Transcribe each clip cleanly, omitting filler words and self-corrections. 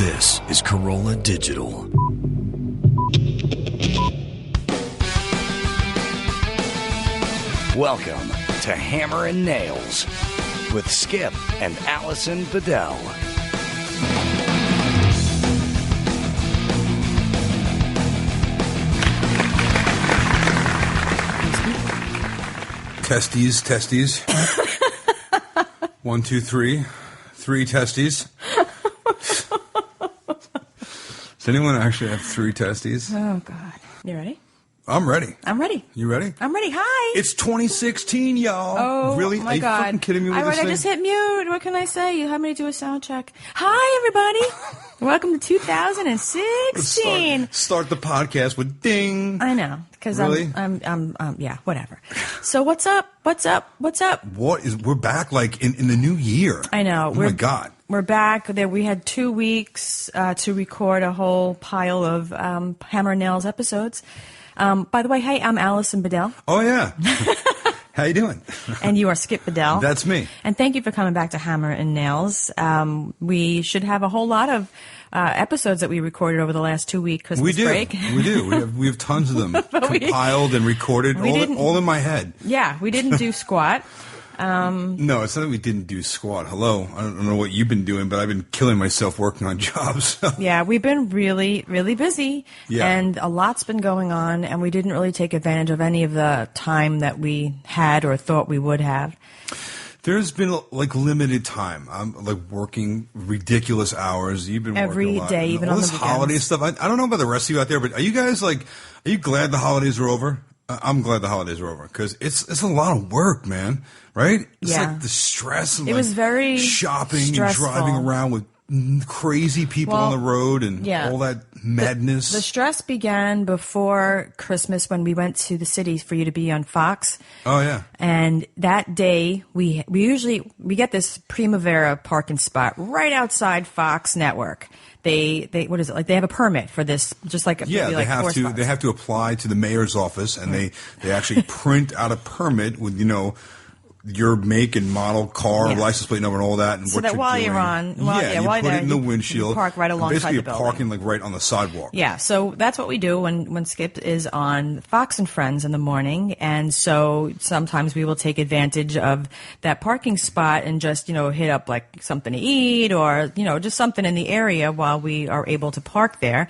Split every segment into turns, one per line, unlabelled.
This is Corolla Digital. Welcome to Hammer and Nails with Skip and Alison Bedell.
Testes. 1, 2, 3. 3 testes. Does anyone actually have 3 testes?
Oh, God. You ready?
I'm ready.
I'm ready.
You ready?
I'm ready. Hi.
It's 2016, y'all.
Oh,
really?
my
Are you
God.
fucking kidding me with this
I
thing?
just hit mute. What can I say? You had me to do a sound check. Hi, everybody. Welcome to 2016.
Start the podcast with ding.
I know. Because
really?
I'm yeah, whatever. So what's up?
We're back like in the new year.
I know.
Oh, my God.
We're back. We had 2 weeks to record a whole pile of Hammer and Nails episodes. By the way, hey, I'm Alison Bedell.
Oh, yeah. How you doing?
And you are Skip Bedell.
That's me.
And thank you for coming back to Hammer and Nails. We should have a whole lot of episodes that we recorded over the last 2 week Christmas break.
We do. We have tons of them compiled and recorded, all in my head.
Yeah, we didn't do squat.
No, it's not that we didn't do squat. Hello. I don't know what you've been doing, but I've been killing myself working on jobs.
Yeah, we've been really, really busy.
Yeah.
And a lot's been going on, and we didn't really take advantage of any of the time that we had or thought we would have.
There's been like limited time. I'm like working ridiculous hours. You've been
every
working a lot.
day, even
all
on
this
the
holiday
weekends.
stuff. I don't know about the rest of you out there, but are you guys are you glad the holidays are over? I'm glad the holidays are over because it's a lot of work, man. Right? It's
Yeah.
like the stress and
It was very
shopping
stressful.
and driving around with crazy people on the road and all that madness.
The stress began before Christmas when we went to the city for you to be on Fox.
Oh yeah.
And that day we get this Primavera parking spot right outside Fox Network. They what is it like? They have a permit for this, just like
yeah.
maybe
They
like
have
4
to.
spots.
They have to apply to the mayor's office, and they actually print out a permit with your make and model car, license plate number, and all that, and
So
what
that
you're
while
doing.
you're on,
you
while
put
you're
it
there,
in the
you
windshield.
park right alongside
basically,
the building.
you're parking like right on the sidewalk.
Yeah, so that's what we do when Skip is on Fox and Friends in the morning, and so sometimes we will take advantage of that parking spot and just hit up like something to eat or just something in the area while we are able to park there.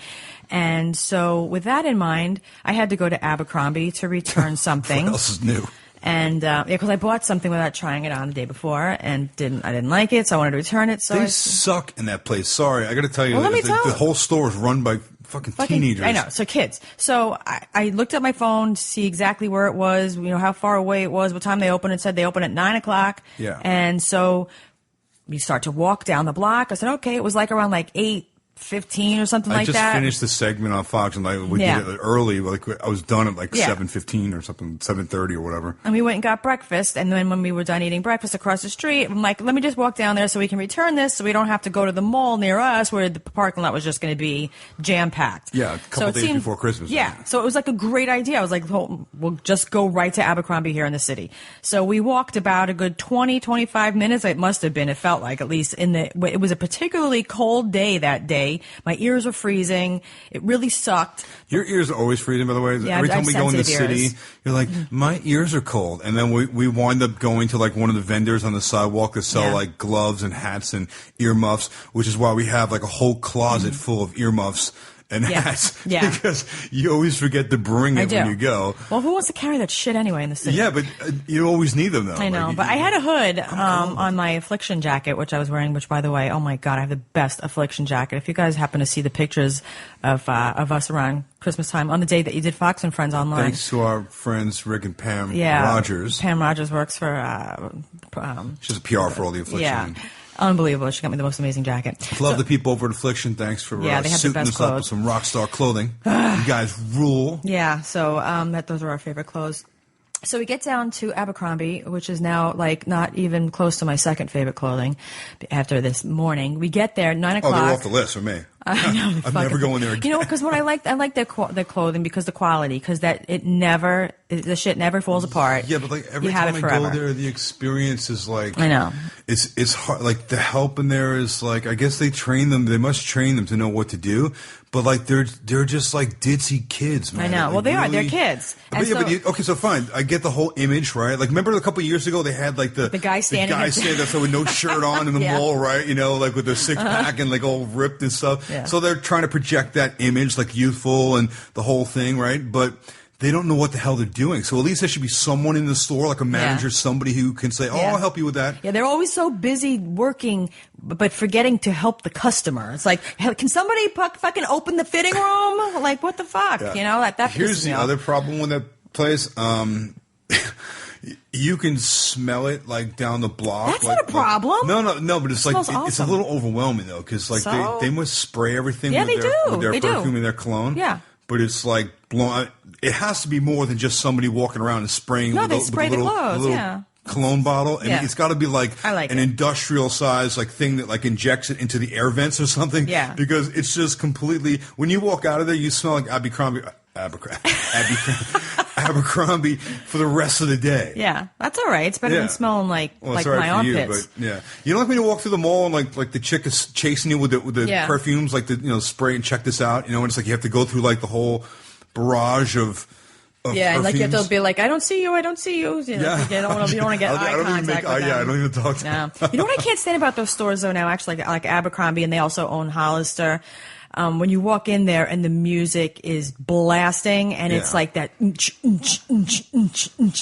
And so with that in mind, I had to go to Abercrombie to return something.
What else is new?
And because I bought something without trying it on the day before and I didn't like it, so I wanted to return it. So
They suck in that place. Sorry, I got to tell you,
Well, let me tell
the
you.
whole store is run by fucking teenagers.
I know, so kids. So I looked at my phone to see exactly where it was, how far away it was, what time they opened. It said they open at 9:00.
Yeah.
And so we start to walk down the block. I said, okay, it was like around like 8:15 or something like that.
I just finished the segment on Fox, and we did it early. Like I was done at 7:15 or something, 7:30 or whatever.
And we went and got breakfast, and then when we were done eating breakfast across the street, I'm like, let me just walk down there so we can return this so we don't have to go to the mall near us where the parking lot was just going to be jam-packed.
Yeah, a couple days before Christmas.
Yeah, so it was like a great idea. I was like, we'll just go right to Abercrombie here in the city. So we walked about a good 20, 25 minutes. It must have been, it felt like, at least it was a particularly cold day that day. My ears were freezing. It really sucked.
Your ears are always freezing, by the way.
Yeah,
every
I
time
have
we go in the
sensitive
city,
ears.
you're like, my ears are cold. And then we wind up going to like one of the vendors on the sidewalk that sell like gloves and hats and earmuffs, which is why we have like a whole closet full of earmuffs and hats.
Yeah.
Because you always forget to bring it when you go.
Well, who wants to carry that shit anyway in the city?
Yeah, but you always need them, though.
I know, but I had a hood on my Affliction jacket, which I was wearing, which, by the way, oh my God, I have the best Affliction jacket. If you guys happen to see the pictures of us around Christmas time on the day that you did Fox and Friends online.
Thanks to our friends Rick and Pam Rogers.
Pam Rogers works for...
She's a PR for all the Affliction.
Yeah. Unbelievable. She got me the most amazing jacket.
Love the people over at Affliction. Thanks for
they have the
suiting
best
us up with
clothes.
some rock star clothing. You guys rule.
Yeah, so those are our favorite clothes. So we get down to Abercrombie, which is now like not even close to my second favorite clothing after this morning. We get there 9:00.
Oh, they're off the list for me.
I know.
I'm never going there again.
You know, because what I like their clothing because the quality, because the shit never falls apart.
Yeah, but like every time I go there, the experience is like,
I know.
It's hard. Like the help in there is like, I guess they train them. They must train them to know what to do. But like they're just like ditzy kids, man.
I know.
Like,
well, they
really,
are. They're kids.
Okay, so fine. I get the whole image, right? Like, remember a couple of years ago they had like the
guy standing
there with no shirt on in the mall, right? You know, like with their six pack and like all ripped and stuff.
Yeah.
So they're trying to project that image, like youthful and the whole thing, right? But they don't know what the hell they're doing. So at least there should be someone in the store, like a manager, somebody who can say, I'll help you with that.
Yeah, they're always so busy working, but forgetting to help the customer. It's like, can somebody fucking open the fitting room? Like, what the fuck? Yeah. You know, that
Here's the other problem with that place. You can smell it like down the block.
That's not a problem.
No, but it's like
awesome.
It's a little overwhelming though, because like they must spray everything with their perfume and their cologne.
Yeah.
But it's like blown. It has to be more than just somebody walking around and spraying.
No, they spray the clothes.
Cologne bottle, and it's got to be like an industrial size like thing that like injects it into the air vents or something.
Yeah,
because it's just completely. When you walk out of there, you smell like Abercrombie for the rest of the day.
Yeah, that's all right. It's better than smelling like my armpits.
You know, like when you walk through the mall and like the chick is chasing you with the perfumes, like the spray and check this out. You know, and it's like you have to go through like the whole barrage of
and like you have to be like, I don't see you. You know, you don't want to get eye contact with them.
I don't even talk to them.
You know what I can't stand about those stores though now, actually, like Abercrombie, and they also own Hollister. When you walk in there and the music is blasting and it's like that,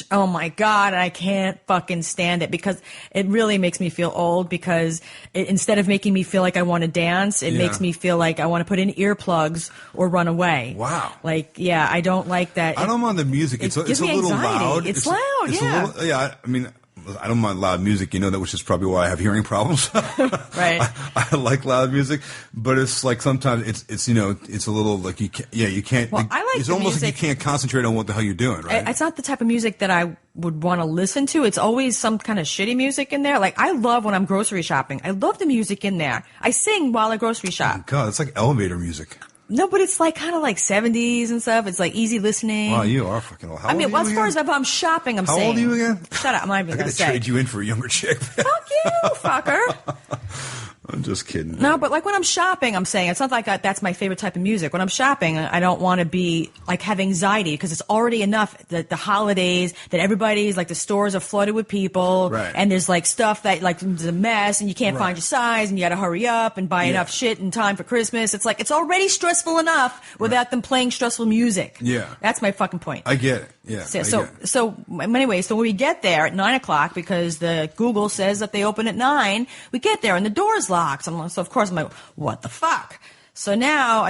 oh my God, I can't fucking stand it because it really makes me feel old because instead of making me feel like I want to dance, it makes me feel like I want to put in earplugs or run away.
Wow.
Like, I don't like that.
I don't mind the music. It's a little loud.
It's loud,
I mean, I don't mind loud music, you know that, which is probably why I have hearing problems.
Right.
I like loud music, but it's like sometimes it's a little like you can't.
Well, I like
it's
the
almost
music.
Like you can't concentrate on what the hell you're doing, right?
It's not the type of music that I would want to listen to. It's always some kind of shitty music in there. Like I love when I'm grocery shopping. I love the music in there. I sing while I grocery shop.
Oh God, it's like elevator music.
No, but it's like kind of like 70s and stuff. It's like easy listening.
Wow, you are fucking old.
As far as if I'm shopping, I'm saying.
How old are you again?
Shut up. I'm not even going to say.
Trade you in for a younger chick.
Fuck you, fucker.
I'm just kidding.
No, but like when I'm shopping, I'm saying it's not like that's my favorite type of music. When I'm shopping, I don't want to be like have anxiety because it's already enough that the holidays that everybody's like the stores are flooded with people,
right.
And there's like stuff that like it's a mess and you can't find your size and you got to hurry up and buy enough shit in time for Christmas. It's like it's already stressful enough without them playing stressful music.
Yeah,
that's my fucking point.
I get it. Yeah.
So anyway, so when we get there at 9:00 because the Google says that they open at 9, we get there and the door's locked. So of course I'm like, what the fuck? So now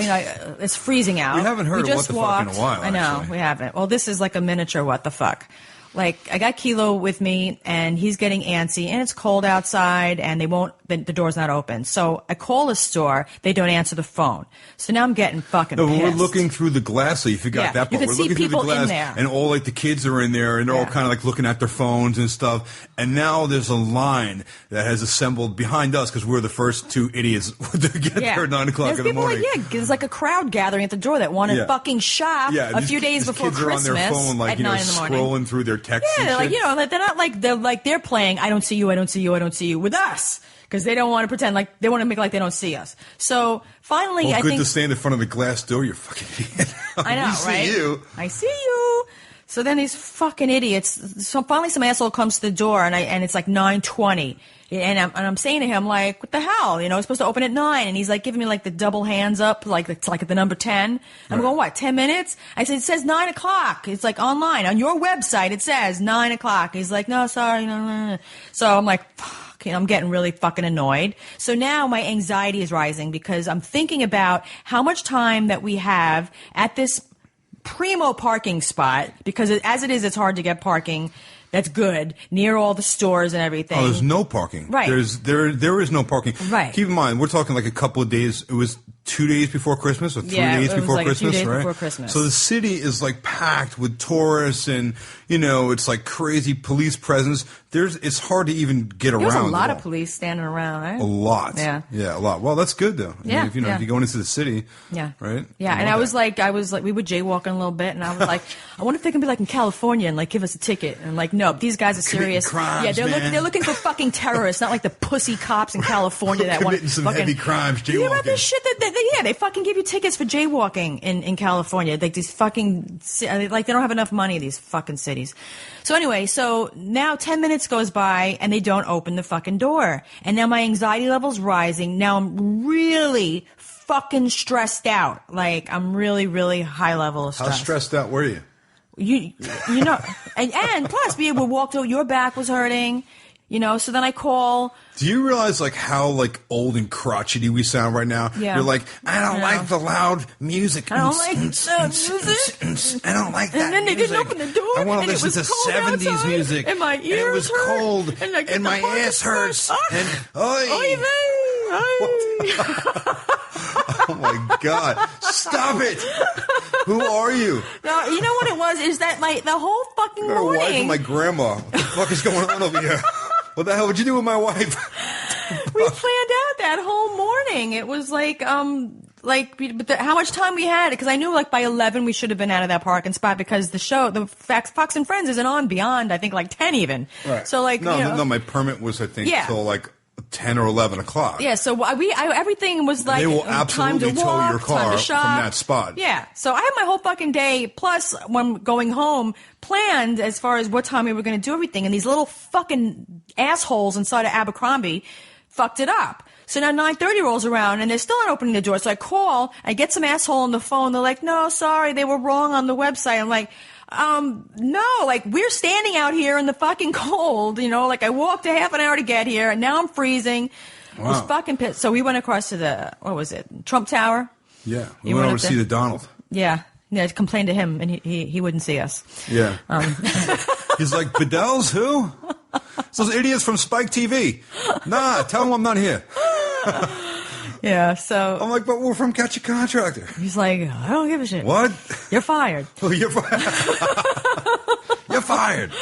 it's freezing out.
We haven't heard of what the fuck in a while.
I know,
actually.
We haven't. Well, this is like a miniature what the fuck. Like I got Kilo with me and he's getting antsy and it's cold outside and the door's not open. So I call the store, they don't answer the phone. So now I'm getting fucking pissed.
We're looking through the glass, so you forgot that part.
You can
we're
see
looking
people
through the glass,
in there.
and all like the kids are in there, and they're all kind of like looking at their phones and stuff. And now there's a line that has assembled behind us because we're the first two idiots to get there at 9:00 in the morning.
There's like a crowd gathering at the door that want to fucking shop a few days before Christmas.
Kids are on their phone, like
at 9 in the morning,
scrolling through their texts.
Yeah,
and shit.
like they're not they're playing. I don't see you. I don't see you. I don't see you with us. Because they don't want to pretend like they want to make like they don't see us. So finally, I think
to stand in front of the glass door. You're fucking idiot.
I know,
right? See you.
I see you. So then these fucking idiots. So finally, some asshole comes to the door, and it's like 9:20, and I'm saying to him like, "What the hell? It's supposed to open at 9." And he's like giving me like the double hands up, like it's like the number 10. I'm going, what? 10 minutes? I said, it says 9:00. It's like online on your website. It says 9:00. He's like, no, sorry, no. So I'm like, fuck. I'm getting really fucking annoyed. So now my anxiety is rising because I'm thinking about how much time that we have at this primo parking spot because as it is, it's hard to get parking. That's good near all the stores and everything.
Oh, there's no parking.
Right.
There is no parking.
Right.
Keep in mind, we're talking like a couple of days. It was 2 days before Christmas or 3 days
it was
before
like
Christmas,
a few days
right?
before Christmas.
So the city is like packed with tourists, and it's like crazy police presence. It's hard to even get around.
There's a lot of police standing around, right?
A lot.
Yeah,
a lot. Well, that's good though.
Yeah,
if you're going into the city, right?
Yeah, and I was like, we were jaywalking a little bit, and I was like, I wonder if they can be like in California and like give us a ticket, and like, no, these guys are serious.
Crimes,
they're looking for fucking terrorists, not like the pussy cops in California that want
committing some
fucking
heavy crimes. Jaywalking.
You know about this shit they fucking give you tickets for jaywalking in California. Like these fucking, like they don't have enough money, these fucking cities. So anyway, so now 10 minutes goes by and they don't open the fucking door. And now my anxiety level's rising. Now I'm really fucking stressed out. Like I'm really, really high level of stress.
How stressed out were you?
You know, and plus we walked over, your back was hurting. So then I call.
Do you realize like how like old and crotchety we sound right now?
Yeah.
You're like, I don't like the loud music.
I don't like the music.
I don't like that.
And then they
music.
didn't open the door.
I want to
and
listen to 70s
outside,
music.
And my ears
it was
hurt,
cold.
And
my ass hurts. And
oy
oh my God! Stop it! Who are you?
No, you know what it was? Is that the whole fucking morning?
My wife and my grandma. What the fuck is going on over here? What the hell would you do with my wife?
We planned out that whole morning. It was like how much time we had? Because I knew like by 11 we should have been out of that parking spot because the show, the Fox and Friends, isn't on beyond I think like 10 even.
Right.
So like
no, my permit was I think till like 10 or 11 o'clock.
Yeah, so everything was like
they will
time
absolutely
to walk,
tow your car
time to shop.
from that spot.
Yeah, so I had my whole fucking day, plus when going home, planned as far as what time we were going to do everything, and these little fucking assholes inside of Abercrombie fucked it up. So now 9:30 rolls around, and they're still not opening the door, so I call, I get some asshole on the phone, they're like, no, sorry, they were wrong on the website. I'm like, no, like we're standing out here in the fucking cold, like I walked a half an hour to get here and now I'm freezing. Wow. I was fucking pissed. So we went across to the, what was it? Trump Tower.
Yeah. We went over to see the Donald.
Yeah. Yeah. I complained to him and he wouldn't see us.
Yeah. He's like, Bedells, who? It's those idiots from Spike TV. Nah, tell them I'm not here.
Yeah, so
I'm like, but we're from Catch a Contractor.
He's like, I don't give a shit.
What?
You're fired.
Oh, you're fired. You're fired.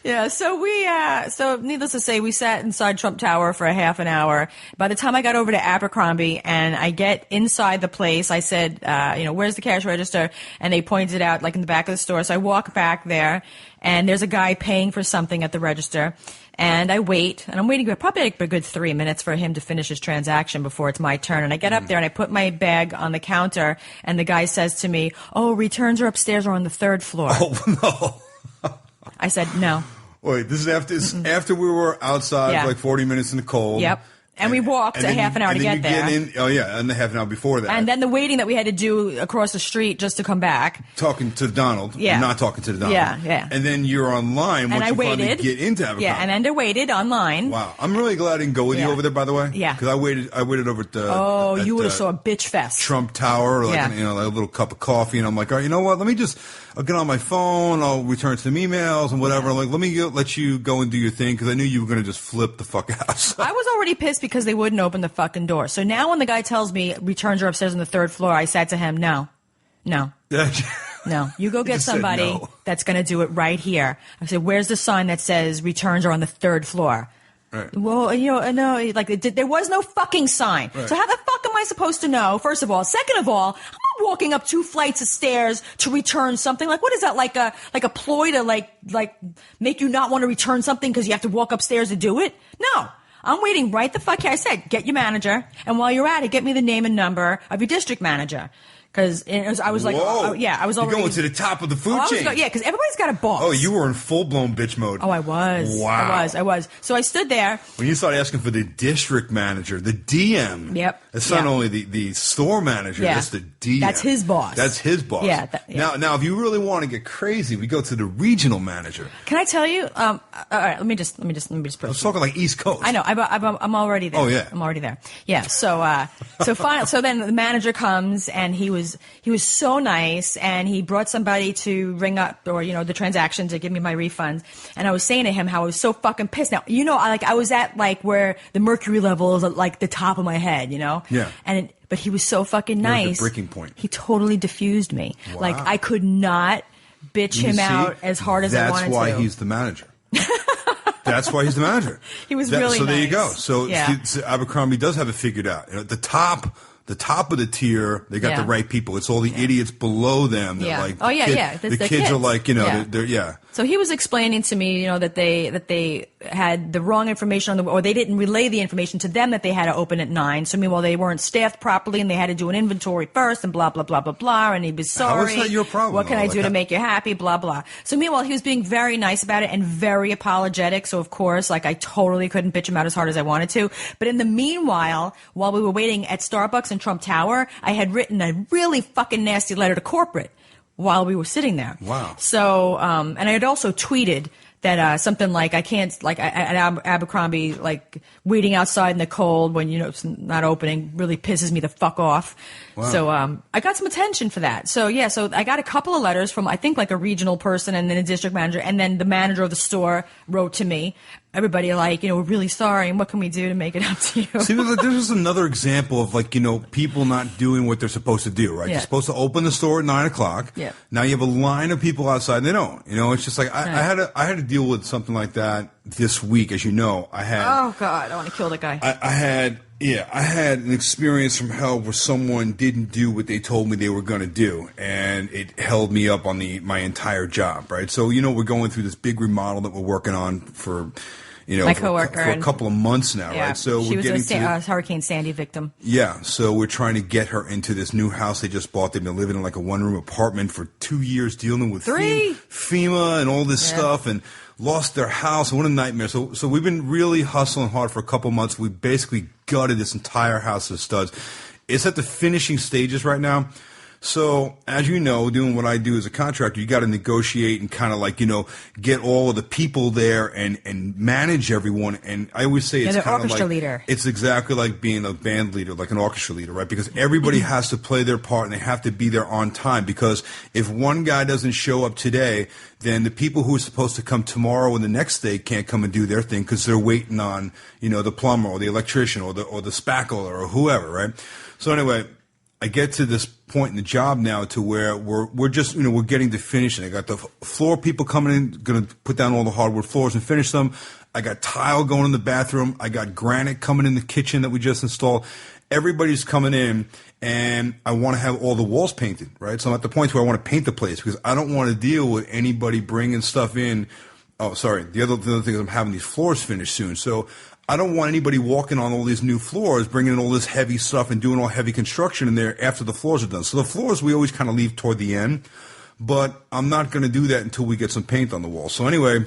Yeah, so needless to say, we sat inside Trump Tower for a half an hour. By the time I got over to Abercrombie and I get inside the place, I said, where's the cash register? And they pointed out like in the back of the store. So I walk back there and there's a guy paying for something at the register. And I wait, and I'm waiting probably like a good 3 minutes for him to finish his transaction before it's my turn. And I get up there and I put my bag on the counter, and the guy says to me, "Oh, returns are upstairs or on the third floor."
Oh, no.
I said, "No."
Wait, this is after we were outside for like 40 minutes in the cold.
Yep. And we walked a half an hour to get there.
And a half an hour before that.
And then the waiting that we had to do across the street just to come back.
Talking to Donald.
Yeah.
Not talking to the Donald.
Yeah.
And then you're online once you finally get into Abercrombie.
Yeah, and then I waited online.
Wow. I'm really glad I didn't go with you over there, by the way.
Yeah.
Because I waited over at the...
Oh, you would have saw a bitch fest.
Trump Tower, like a little cup of coffee. And I'm like, all right, you know what? I'll get on my phone. I'll return some emails and whatever. Yeah. Like, let you go and do your thing because I knew you were going to just flip the fuck out. So.
I was already pissed because they wouldn't open the fucking door. So now when the guy tells me returns are upstairs on the third floor, I said to him, no. You go get somebody that's going to do it right here. I said, where's the sign that says returns are on the third floor?
Right.
Well, no, like there was no fucking sign. Right. So how the fuck am I supposed to know? First of all, second of all, I'm not walking up 2 flights of stairs to return something. Like, what is that? Like a ploy to like make you not want to return something because you have to walk upstairs to do it? No. I'm waiting right the fuck here. I said, get your manager, and while you're at it, get me the name and number of your district manager. Because I was like, I was already...
You're going to the top of the food chain.
Because everybody's got a boss.
Oh, you were in full-blown bitch mode.
Oh, I was.
Wow.
I was. So I stood there.
When you started asking for the district manager, the DM.
Yep.
It's not only the store manager, that's the DM.
That's his boss.
That's his boss.
Yeah.
Now, if you really want to get crazy, we go to the regional manager.
Can I tell you? All right, let me just proceed.
I was talking like East Coast.
I know. I'm already there.
Oh, yeah.
I'm already there. Yeah. So then the manager comes and he was he was so nice, and he brought somebody to ring up or the transaction to give me my refunds. And I was saying to him how I was so fucking pissed. Now I was at like where the mercury level is at like the top of my head,
Yeah.
But he was so fucking nice.
The breaking point.
He totally diffused me.
Wow.
Like I could not bitch him out as hard as I wanted to.
That's why he's the manager. That's why he's the manager.
He was really
so
nice.
There you go. So
yeah.
Abercrombie does have it figured out. At the top of the tier, they got the right people. It's all the idiots below them. That like, the kids are like, they're.
So he was explaining to me, that they had the wrong information or they didn't relay the information to them that they had to open at 9. So meanwhile, they weren't staffed properly and they had to do an inventory first and blah, blah, blah, blah, blah. And he was sorry.
How is that your problem?
What can I do to make you happy? Blah, blah. So meanwhile, he was being very nice about it and very apologetic. So of course, like I totally couldn't bitch him out as hard as I wanted to. But in the meanwhile, while we were waiting at Starbucks in Trump Tower, I had written a really fucking nasty letter to corporate while we were sitting there.
Wow.
So, and I had also tweeted that something like I can't, like at Abercrombie, like waiting outside in the cold when, it's not opening really pisses me the fuck off.
Wow.
So I got some attention for that. So, yeah, so I got a couple of letters from, I think, like a regional person and then a district manager. And then the manager of the store wrote to me. Everybody like, we're really sorry, and what can we do to make it up to you?
See, this is another example of like, people not doing what they're supposed to do, right?
Yeah.
You're supposed to open the store at 9 o'clock.
Yeah.
Now you have a line of people outside, and they don't. It's just like, I had to deal with something like that this week, as you know.
Oh, God, I want to kill the guy.
I had an experience from hell where someone didn't do what they told me they were going to do, and it held me up on my entire job, right? So, we're going through this big remodel that we're working on for
my coworker
for a couple of months now,
yeah,
right? So
she
we're
was
getting
a Hurricane Sandy victim.
Yeah, so we're trying to get her into this new house they just bought. They've been living in like a one-room apartment for 2 years, dealing with
3
FEMA and all this stuff, and lost their house. What a nightmare. So we've been really hustling hard for a couple months. We basically gutted this entire house of studs. It's at the finishing stages right now. So, as you know, doing what I do as a contractor, you got to negotiate and kind of like, get all of the people there and manage everyone. And I always say it's kind of like
leader.
It's exactly like being a band leader, like an orchestra leader, right? Because everybody has to play their part and they have to be there on time. Because if one guy doesn't show up today, then the people who are supposed to come tomorrow and the next day can't come and do their thing because they're waiting on, the plumber or the electrician or the spackler or whoever, right? So anyway, I get to this point in the job now to where we're just, we're getting to finishing. I got the floor people coming in, going to put down all the hardwood floors and finish them. I got tile going in the bathroom. I got granite coming in the kitchen that we just installed. Everybody's coming in, and I want to have all the walls painted, right? So I'm at the point where I want to paint the place because I don't want to deal with anybody bringing stuff in. Oh, sorry. The other thing is I'm having these floors finished soon. So I don't want anybody walking on all these new floors, bringing in all this heavy stuff and doing all heavy construction in there after the floors are done. So the floors we always kind of leave toward the end, but I'm not going to do that until we get some paint on the wall. So anyway,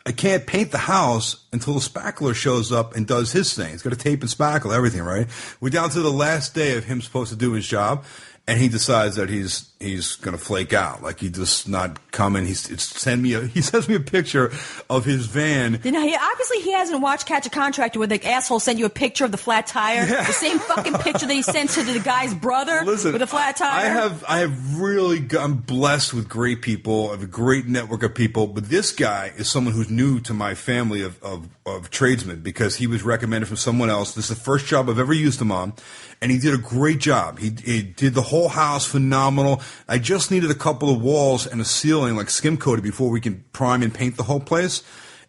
I can't paint the house until the spackler shows up and does his thing. He's got to tape and spackle everything, right? We're down to the last day of him supposed to do his job, and he decides that he's going to flake out. Like, he's just not coming. He sends me a picture of his van.
Obviously he hasn't watched Catch a Contractor where the asshole sent you a picture of the flat tire. Yeah. The same fucking picture that he sent to the guy's brother with a flat tire.
I'm blessed with great people. I have a great network of people. But this guy is someone who's new to my family of tradesmen because he was recommended from someone else. This is the first job I've ever used him on. And he did a great job. He did the whole house phenomenal. I just needed a couple of walls and a ceiling, like skim coated, before we can prime and paint the whole place.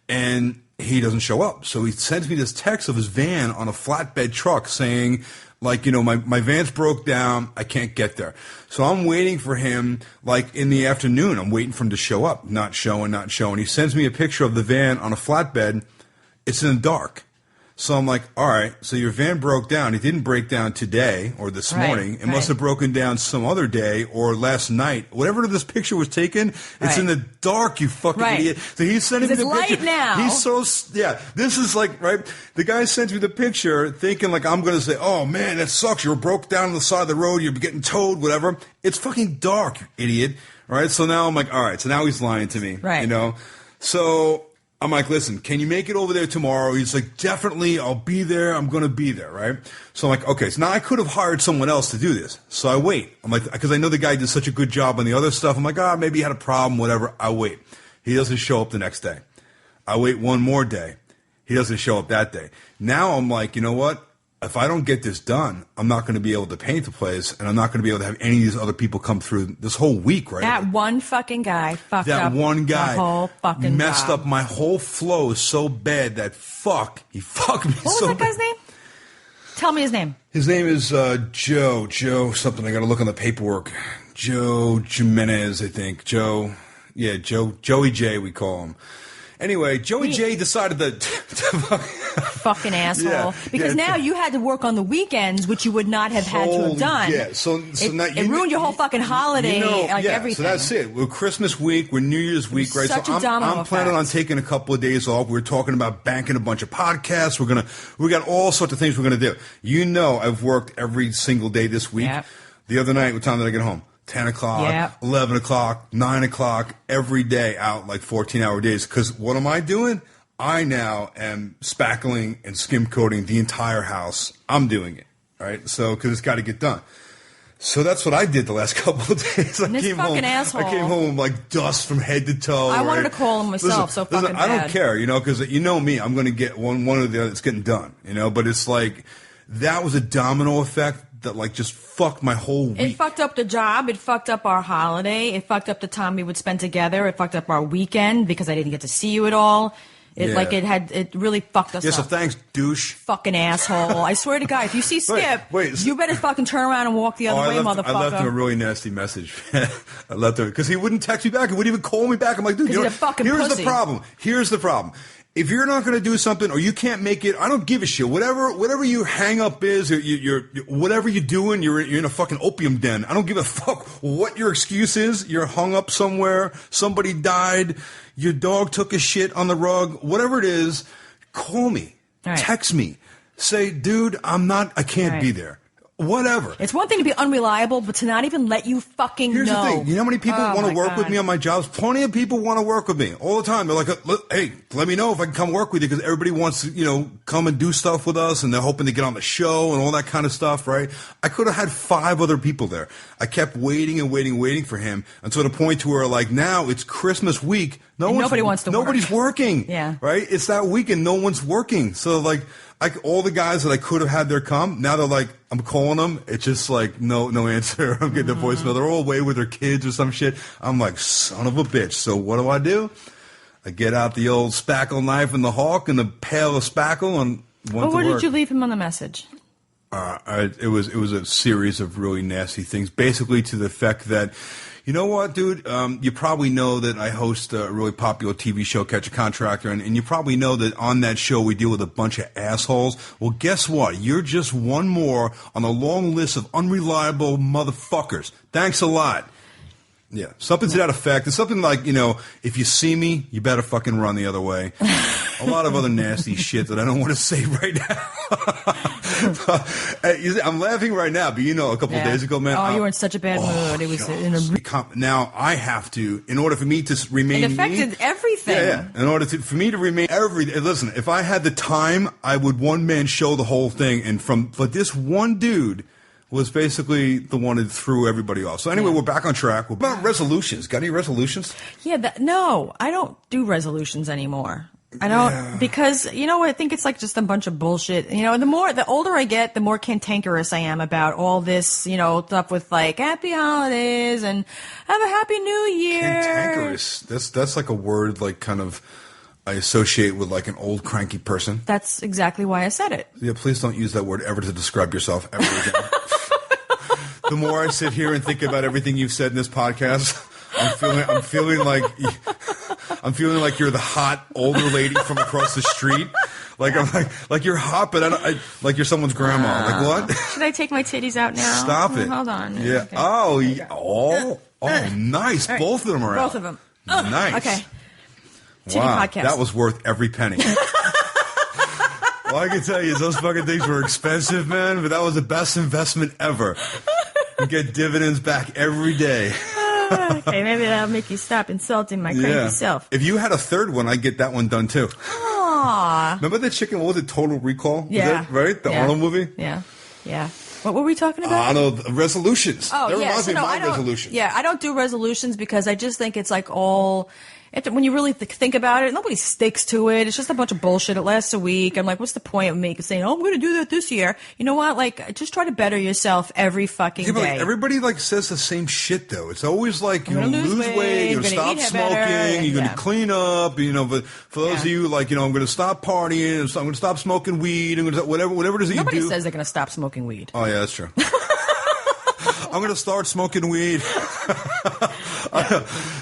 And he doesn't show up. So he sends me this text of his van on a flatbed truck saying, like, my van's broke down. I can't get there. So I'm waiting for him, like, in the afternoon. I'm waiting for him to show up. Not showing. He sends me a picture of the van on a flatbed. It's in the dark. So I'm like, all right, so your van broke down. It didn't break down today or this morning. It must have broken down some other day or last night. Whatever this picture was taken, it's in the dark, you fucking idiot. So he's sending me the picture.
It's light now.
He's so, this is like, right? The guy sends me the picture thinking like I'm going to say, oh, man, that sucks. You broke down on the side of the road. You're getting towed, whatever. It's fucking dark, you idiot. All right, so now I'm like, all right, so now he's lying to me.
Right.
So I'm like, listen, can you make it over there tomorrow? He's like, definitely, I'll be there. I'm going to be there, right? So I'm like, okay. So now I could have hired someone else to do this. So I wait. I'm like, because I know the guy did such a good job on the other stuff. I'm like, maybe he had a problem, whatever. I wait. He doesn't show up the next day. I wait one more day. He doesn't show up that day. Now I'm like, you know what? If I don't get this done, I'm not going to be able to paint the place, and I'm not going to be able to have any of these other people come through this whole week, right?
That one fucking guy fucked up.
That one guy
the whole fucking
messed
job.
up my whole flow so bad that he fucked me so bad.
What was that guy's name? Tell me his name.
His name is Joe something. I got to look on the paperwork. Joe Jimenez, I think. Joey J, we call him. Anyway, Joey J decided to
fucking asshole. Because now you had to work on the weekends, which you would not have had to have done.
Yeah, so now
it ruined your whole fucking holiday, everything.
So that's it. We're Christmas week, we're New Year's week, right?
Such
So
a domino
I'm planning on taking a couple of days off. We're talking about banking a bunch of podcasts. We got all sorts of things we're gonna do. You know, I've worked every single day this week.
Yep.
The other night, what time did I get home? 10 o'clock, 11 o'clock, 9 o'clock, every day out like 14-hour days. Because what am I doing? I now am spackling and skim coating the entire house. I'm doing it, right? So, because it's got to get done. So that's what I did the last couple of days. I came home like dust from head to toe.
I wanted to call him myself. Listen,
I don't care, because you know me. I'm going to get one or the other. It's getting done, But it's like that was a domino effect that like just fucked my whole week.
It fucked up the job. It fucked up our holiday. It fucked up the time we would spend together. It fucked up our weekend because I didn't get to see you at all. It really fucked us up.
So thanks, douche.
Fucking asshole. I swear to God, if you see Skip, you better fucking turn around and walk the other way, motherfucker.
I left him a really nasty message. I left him because he wouldn't text me back. He wouldn't even call me back. I'm like, dude,
he's a fucking pussy.
Here's the problem. If you're not going to do something or you can't make it, I don't give a shit. Whatever your hang up is, or whatever you're doing, you're in a fucking opium den. I don't give a fuck what your excuse is. You're hung up somewhere. Somebody died. Your dog took a shit on the rug. Whatever it is, call me. Right. Text me. Say, dude, I can't be there. Whatever.
It's one thing to be unreliable, but to not even let you fucking
Here's
know.
The thing. You know how many people want to work with me on my jobs? Plenty of people want to work with me all the time. They're like, hey, let me know if I can come work with you because everybody wants to, come and do stuff with us and they're hoping to get on the show and all that kind of stuff, right? I could have had 5 other people there. I kept waiting and waiting for him until the point to where like now it's Christmas week.
Nobody wants to work.
Nobody's working.
Yeah.
Right? It's that weekend. No one's working. So like, all the guys that I could have had there come, now they're like, I'm calling them. It's just like, no answer. I'm getting the voicemail. They're all away with their kids or some shit. I'm like, son of a bitch. So what do? I get out the old spackle knife and the hawk and the pail of spackle and went to work.
Where did you leave him on the message?
It was a series of really nasty things, basically to the effect that, you know what, dude? You probably know that I host a really popular TV show, Catch a Contractor, and you probably know that on that show we deal with a bunch of assholes. Well, guess what? You're just one more on a long list of unreliable motherfuckers. Thanks a lot. Yeah, something to that effect. It's something like, if you see me, you better fucking run the other way. A lot of other nasty shit that I don't want to say right now. I'm laughing right now, but a couple of days ago, man.
Oh, you were in such a bad mood. It was
now I have to, in order for me to remain
It affected everything.
Yeah. In order for me to remain listen, if I had the time, I would one-man show the whole thing. But this one dude was basically the one that threw everybody off. So anyway, we're back on track. What about resolutions? Got any resolutions?
Yeah, no, I don't do resolutions anymore. I don't because I think it's like just a bunch of bullshit. The older I get, the more cantankerous I am about all this, stuff with like happy holidays and have a happy new year.
Cantankerous. That's like a word like kind of I associate with like an old cranky person.
That's exactly why I said it.
Yeah, please don't use that word ever to describe yourself ever again. The more I sit here and think about everything you've said in this podcast, I'm feeling like you're the hot older lady from across the street. Like I'm like you're hot, but like you're someone's grandma. Like what?
Should I take my titties out now?
Stop it.
Hold on.
Yeah. Okay. Oh, nice. Right. Both of them are out.
Both of them.
Nice.
Okay. Titty
wow,
podcast.
That was worth every penny. All I can tell you is those fucking things were expensive, man, but that was the best investment ever. You get dividends back every day.
Okay, maybe that'll make you stop insulting my crazy self.
If you had a third one, I'd get that one done too.
Aww.
Remember the chicken? What was it? Total Recall?
Yeah.
Was that right? The Arnold movie?
Yeah. Yeah. What were we talking about?
Resolutions.
Oh,
that
yeah.
reminds me of my
I don't,
resolution.
Yeah, I don't do resolutions because I just think it's like all. When you really think about it, nobody sticks to it. It's just a bunch of bullshit. It lasts a week. I'm like, what's the point of me saying, I'm going to do that this year? You know what? Like, just try to better yourself every fucking day.
Like, everybody says the same shit though. It's always like you're going to lose weight, you're going to stop smoking, you're going to clean up. But for those of you I'm going to stop partying, I'm going to stop smoking weed, I'm going to whatever it is that
Nobody
you do.
says they're going to stop smoking weed.
Oh yeah, that's true. I'm going to start smoking weed.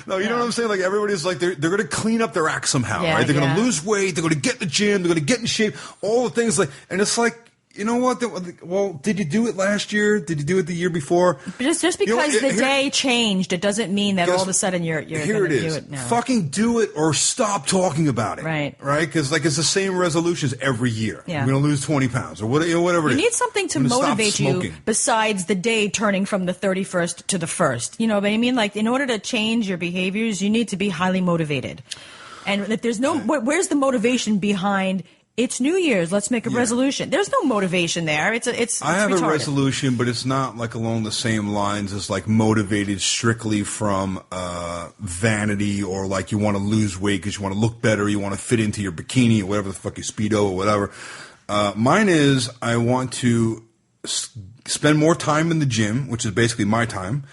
No, you know what I'm saying? Like, everybody's like, they're going to clean up their act somehow, right? They're going to lose weight. They're going to get in the gym. They're going to get in shape. All the things like, and it's like, you know what? Well, did you do it last year? Did you do it the year before?
But just because the day changed, it doesn't mean that all of a sudden you're going to do it now.
Fucking do it or stop talking about it.
Right.
Right? Because it's the same resolutions every year.
Yeah.
I'm going to lose 20 pounds or whatever it is.
You need something to motivate you besides the day turning from the 31st to the 1st. You know what I mean? Like, in order to change your behaviors, you need to be highly motivated. And if there's where's the motivation behind it's New Year's, let's make a resolution? There's no motivation there. It's
I have
retarded.
A resolution, but it's not like along the same lines as like motivated strictly from vanity or like you want to lose weight because you want to look better, you want to fit into your bikini or whatever the fuck, your Speedo or whatever. Mine is I want to spend more time in the gym, which is basically my time,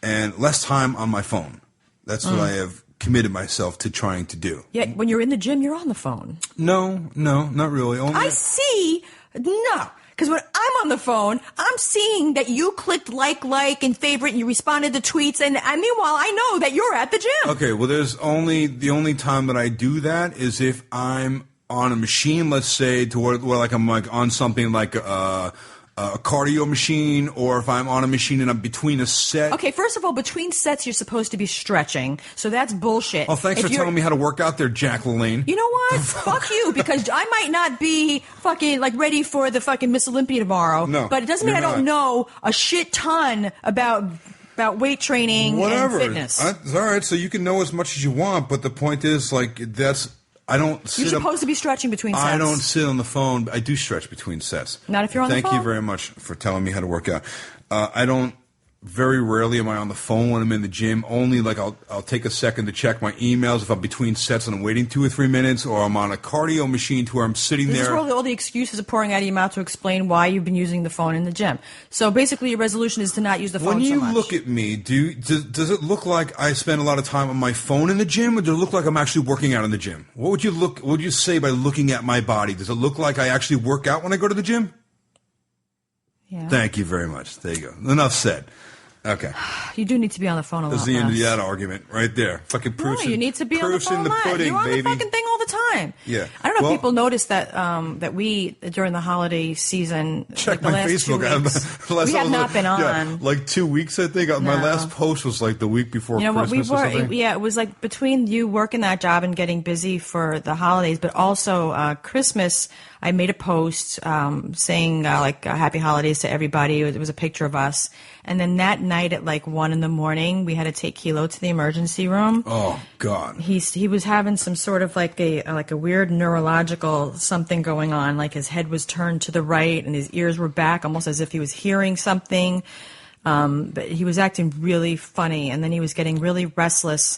and less time on my phone. That's what I have committed myself to trying to do.
Yeah, when you're in the gym, you're on the phone.
No, not really.
Because when I'm on the phone, I'm seeing that you clicked like, and favorite, and you responded to tweets, and meanwhile, I know that you're at the gym.
Okay, well, the only time that I do that is if I'm on a machine, let's say, to where like I'm like on something like a cardio machine, or if I'm on a machine and I'm between a set.
Okay, first of all, between sets you're supposed to be stretching, so that's bullshit.
Oh, thanks for telling me how to work out there, Jack LaLanne.
You know what? Fuck you, because I might not be fucking like ready for the fucking Miss Olympia tomorrow.
No,
but it doesn't mean I don't know a shit ton about weight training and fitness.
All right, so you can know as much as you want, but the point is, like, you're
supposed to be stretching between sets.
I don't sit on the phone. I do stretch between sets.
Not if you're on the phone.
Thank you very much for telling me how to work out. Very rarely am I on the phone when I'm in the gym. Only like I'll take a second to check my emails if I'm between sets and I'm waiting 2 or 3 minutes, or I'm on a cardio machine to where I'm sitting there.
This is where all the excuses are pouring out of your mouth to explain why you've been using the phone in the gym. So basically, your resolution is to not use the phone so much.
When you look at me, does it look like I spend a lot of time on my phone in the gym, or does it look like I'm actually working out in the gym? What would you say by looking at my body? Does it look like I actually work out when I go to the gym?
Yeah.
Thank you very much. There you go. Enough said. Okay.
You do need to be on the phone a lot less.
That's the end of that argument right there. Fucking proofs.
No, you need to be on the phone a lot. You're on the fucking thing all the time.
Yeah.
I don't know if people noticed that we, during the holiday season,
check
like the
my
last
Facebook.
2 weeks, we have not been on.
Yeah, like 2 weeks, I think. My last post was like the week before Christmas or something.
It was like between you working that job and getting busy for the holidays, but also Christmas. I made a post saying happy holidays to everybody. It was a picture of us. And then that night at like 1 a.m, we had to take Kilo to the emergency room.
Oh God.
He was having some sort of like a weird neurological something going on. Like his head was turned to the right and his ears were back, almost as if he was hearing something. But he was acting really funny, and then he was getting really restless.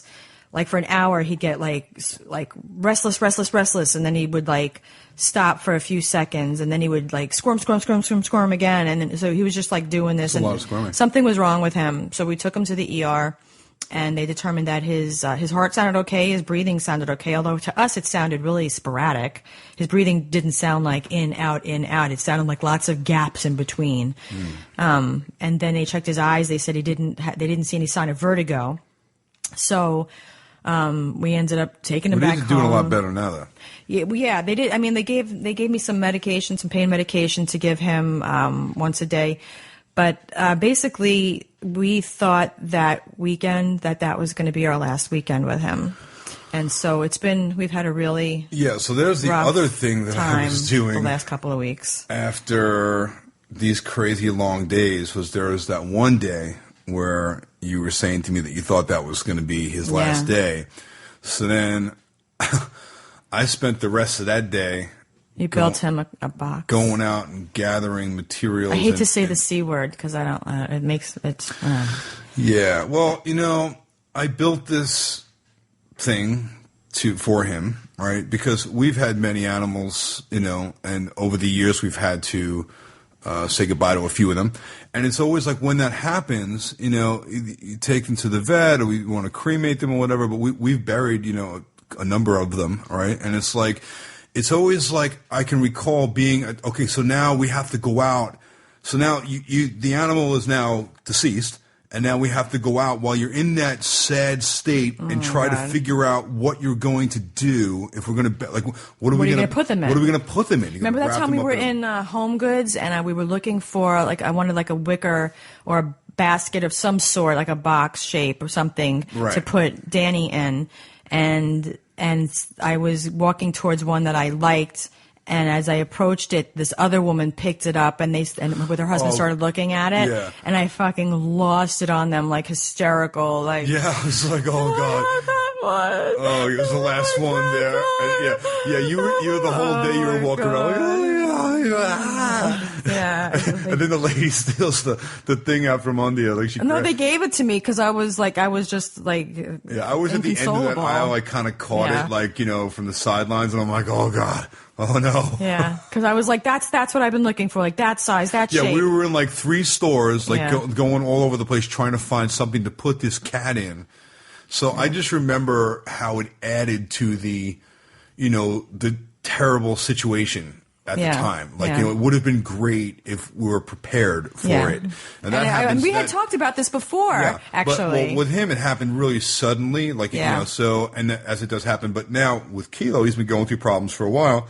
Like for an hour, he'd get like restless, and then he would like stop for a few seconds, and then he would like squirm again, and then, so he was just like doing this.
That's a lot of squirming.
Something was wrong with him, so we took him to the ER, and they determined that his heart sounded okay, his breathing sounded okay, although to us it sounded really sporadic. His breathing didn't sound like in out. It sounded like lots of gaps in between. And then they checked his eyes. They said they didn't see any sign of vertigo. So we ended up taking him back home.
He's doing a lot better now, though.
Yeah, they did. I mean, they gave me some medication, some pain medication to give him once a day. But basically, we thought that weekend that was going to be our last weekend with him. And so we've had a really
so there's the other thing that I was doing
the last couple of weeks.
After these crazy long days there was that one day where, you were saying to me that you thought that was going to be his last day. So then I spent the rest of that day.
You built him a box.
Going out and gathering materials.
I hate to say the C word because I don't. It makes it.
Yeah. Well, I built this thing for him, right? Because we've had many animals, and over the years we've had to say goodbye to a few of them. And it's always like when that happens, you take them to the vet or we want to cremate them or whatever, but we've buried, a number of them, right? And it's like, it's always like I can recall being, okay, so now we have to go out. So now the animal is now deceased. And now we have to go out while you're in that sad state and try to figure out what you're going to do if we're going to what are we going to
put them in?
What are we going to put them in?
Remember that time we were in Home Goods and we were looking for I wanted a wicker or a basket of some sort, like a box shape or something to put Danny in, and I was walking towards one that I liked. And as I approached it, this other woman picked it up, and with her husband started looking at it, and I fucking lost it on them, hysterical,
I was like, oh god, oh, it was the last one there, and you were the whole day you were walking around,
yeah,
and then the lady steals the thing out from under you,
No, they gave it to me because I was just
I was at the end of that aisle, I kind of caught it, from the sidelines, and I'm like, oh god. Oh no!
Yeah, because I was like, "That's what I've been looking for, that size, that shape."
Yeah, we were in 3 stores, going all over the place trying to find something to put this cat in. So I just remember how it added to the, the terrible situation at the time. It would have been great if we were prepared for it. And that happens.
And we had talked about this before, actually.
But with him, it happened really suddenly, and as it does happen. But now with Kilo, he's been going through problems for a while.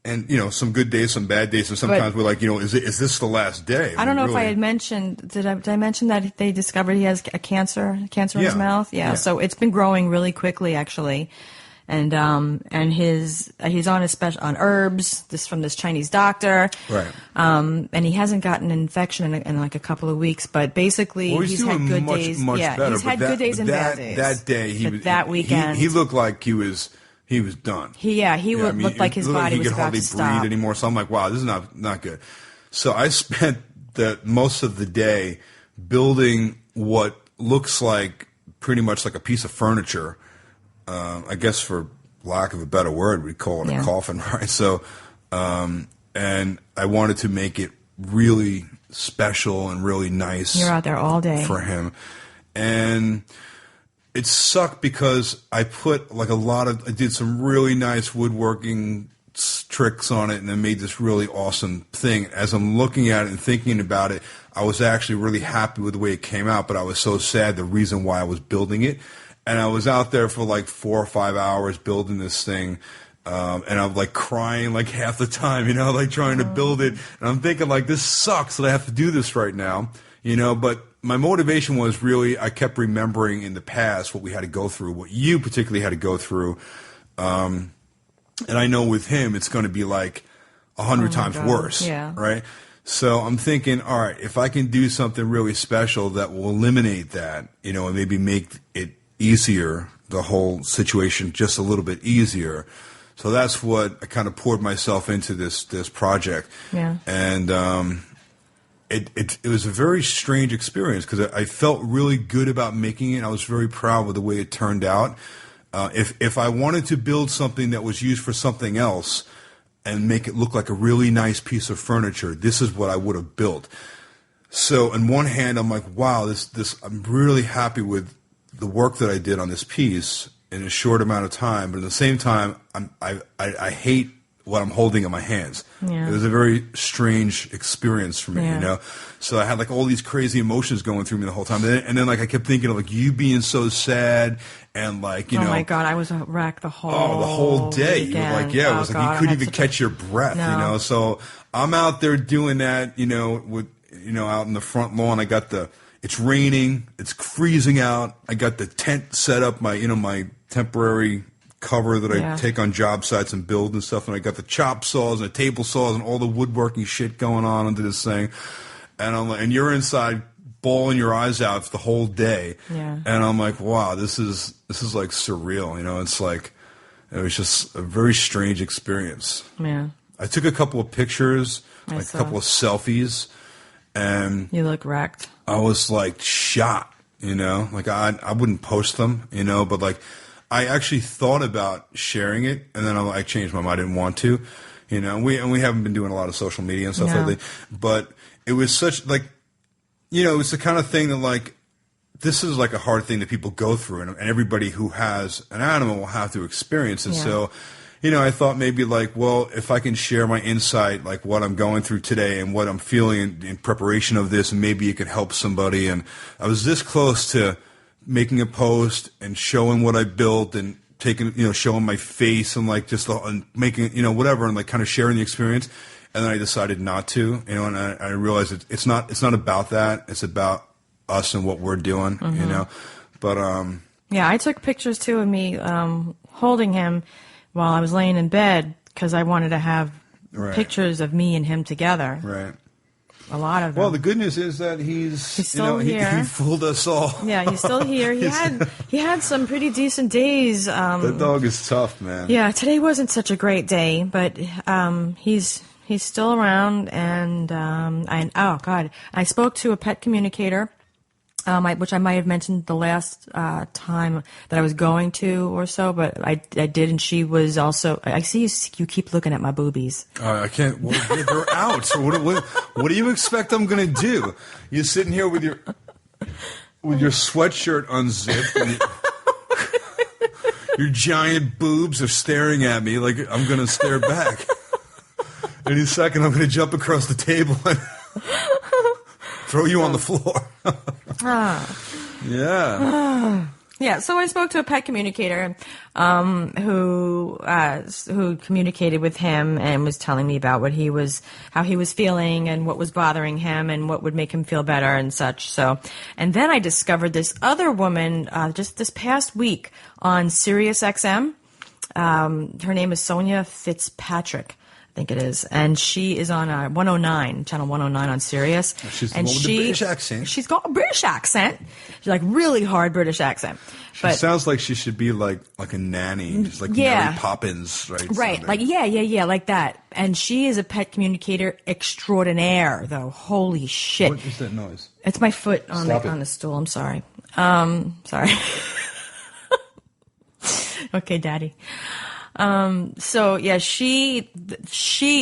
And, some good days, some bad days, and sometimes we're like, is this the last day?
I don't know if I had mentioned, did I mention that they discovered he has a cancer in his mouth? Yeah, so it's been growing really quickly, actually. And he's on herbs, from this Chinese doctor.
Right.
And he hasn't gotten an infection in a couple of weeks, but basically
he's
had good
much,
days.
Much better,
he's had good days and bad days.
That day,
that weekend.
He looked like he was done.
He looked like his body was about to stop.
He could hardly breathe anymore. So I'm like, wow, this is not good. So I spent most of the day building what looks like pretty much like a piece of furniture. I guess for lack of a better word, we'd call it a coffin, right? So, and I wanted to make it really special and really nice.
You're out there all day
for him, and it sucked because I put I did some really nice woodworking tricks on it and then made this really awesome thing. As I'm looking at it and thinking about it, I was actually really happy with the way it came out, but I was so sad the reason why I was building it. And I was out there for 4 or 5 hours building this thing. And I'm crying half the time, trying to build it. And I'm thinking this sucks that I have to do this right now, but my motivation was really, I kept remembering in the past what we had to go through, what you particularly had to go through. And I know with him, it's going to be 100 times worse.
Yeah.
Right. So I'm thinking, all right, if I can do something really special that will eliminate that, and maybe make it easier, the whole situation just a little bit easier. So that's what I kind of poured myself into this project.
Yeah.
And, It was a very strange experience because I felt really good about making it. I was very proud with the way it turned out. If I wanted to build something that was used for something else and make it look like a really nice piece of furniture, this is what I would have built. So on one hand, I'm like, wow, I'm really happy with the work that I did on this piece in a short amount of time. But at the same time, I hate what I'm holding in my hands.
Yeah.
It was a very strange experience for me, So I had all these crazy emotions going through me the whole time. And then I kept thinking of you being so sad and oh
my God, I was a wreck the whole
day.
Weekend.
You were it was you couldn't even catch your breath, So I'm out there doing that, with out in the front lawn. I got it's raining, it's freezing out. I got the tent set up, my temporary cover that I take on job sites and build and stuff, and I got the chop saws and the table saws and all the woodworking shit going on under this thing, and I'm and you're inside bawling your eyes out the whole day.
Yeah.
And I'm like, wow, this is like surreal. It's like, it was just a very strange experience.
Yeah.
I took a couple of pictures, a couple of selfies, and
you look wrecked.
I was like shot, like I wouldn't post them, but like I actually thought about sharing it, and then I changed my mind. I didn't want to, we haven't been doing a lot of social media and stuff lately, but it was such like, it's the kind of thing that like, this is like a hard thing that people go through, and everybody who has an animal will have to experience it. So, I thought maybe like, well, if I can share my insight, like what I'm going through today and what I'm feeling in preparation of this, and maybe it could help somebody. And I was this close to making a post and showing what I built and taking, showing my face and like just and making, whatever, and like kind of sharing the experience. And then I decided not to, and I realized it's not about that. It's about us and what we're doing, but
I took pictures too of me holding him while I was laying in bed because I wanted to have pictures of me and him together.
Right.
A lot of them.
Well, the good news is that he's
still here.
He fooled us all.
Yeah, he's still here. He had some pretty decent days.
That dog is tough, man.
Yeah, today wasn't such a great day, but he's still around, and I spoke to a pet communicator. Which I might have mentioned the last time that I was going to or so, but I did, and she was also. I see you keep looking at my boobies.
I can't. Well, they're out. So what do you expect I'm going to do? You're sitting here with your sweatshirt unzipped, and your giant boobs are staring at me like I'm going to stare back. Any second, I'm going to jump across the table and throw you on the floor. Yeah.
Yeah, so I spoke to a pet communicator who communicated with him and was telling me about how he was feeling and what was bothering him and what would make him feel better and such. So, and then I discovered this other woman just this past week on Sirius XM. Her name is Sonia Fitzpatrick, I think it is, and she is on channel 109 on Sirius.
She's the one with the British accent.
She's got a British accent. She's like really hard British accent.
She sounds like she should be like a nanny, just like Mary Poppins, right?
Right, like like that. And she is a pet communicator extraordinaire, though. Holy shit!
What is that noise?
It's my foot on the stool. I'm sorry. Sorry. Okay, Daddy. So yeah, she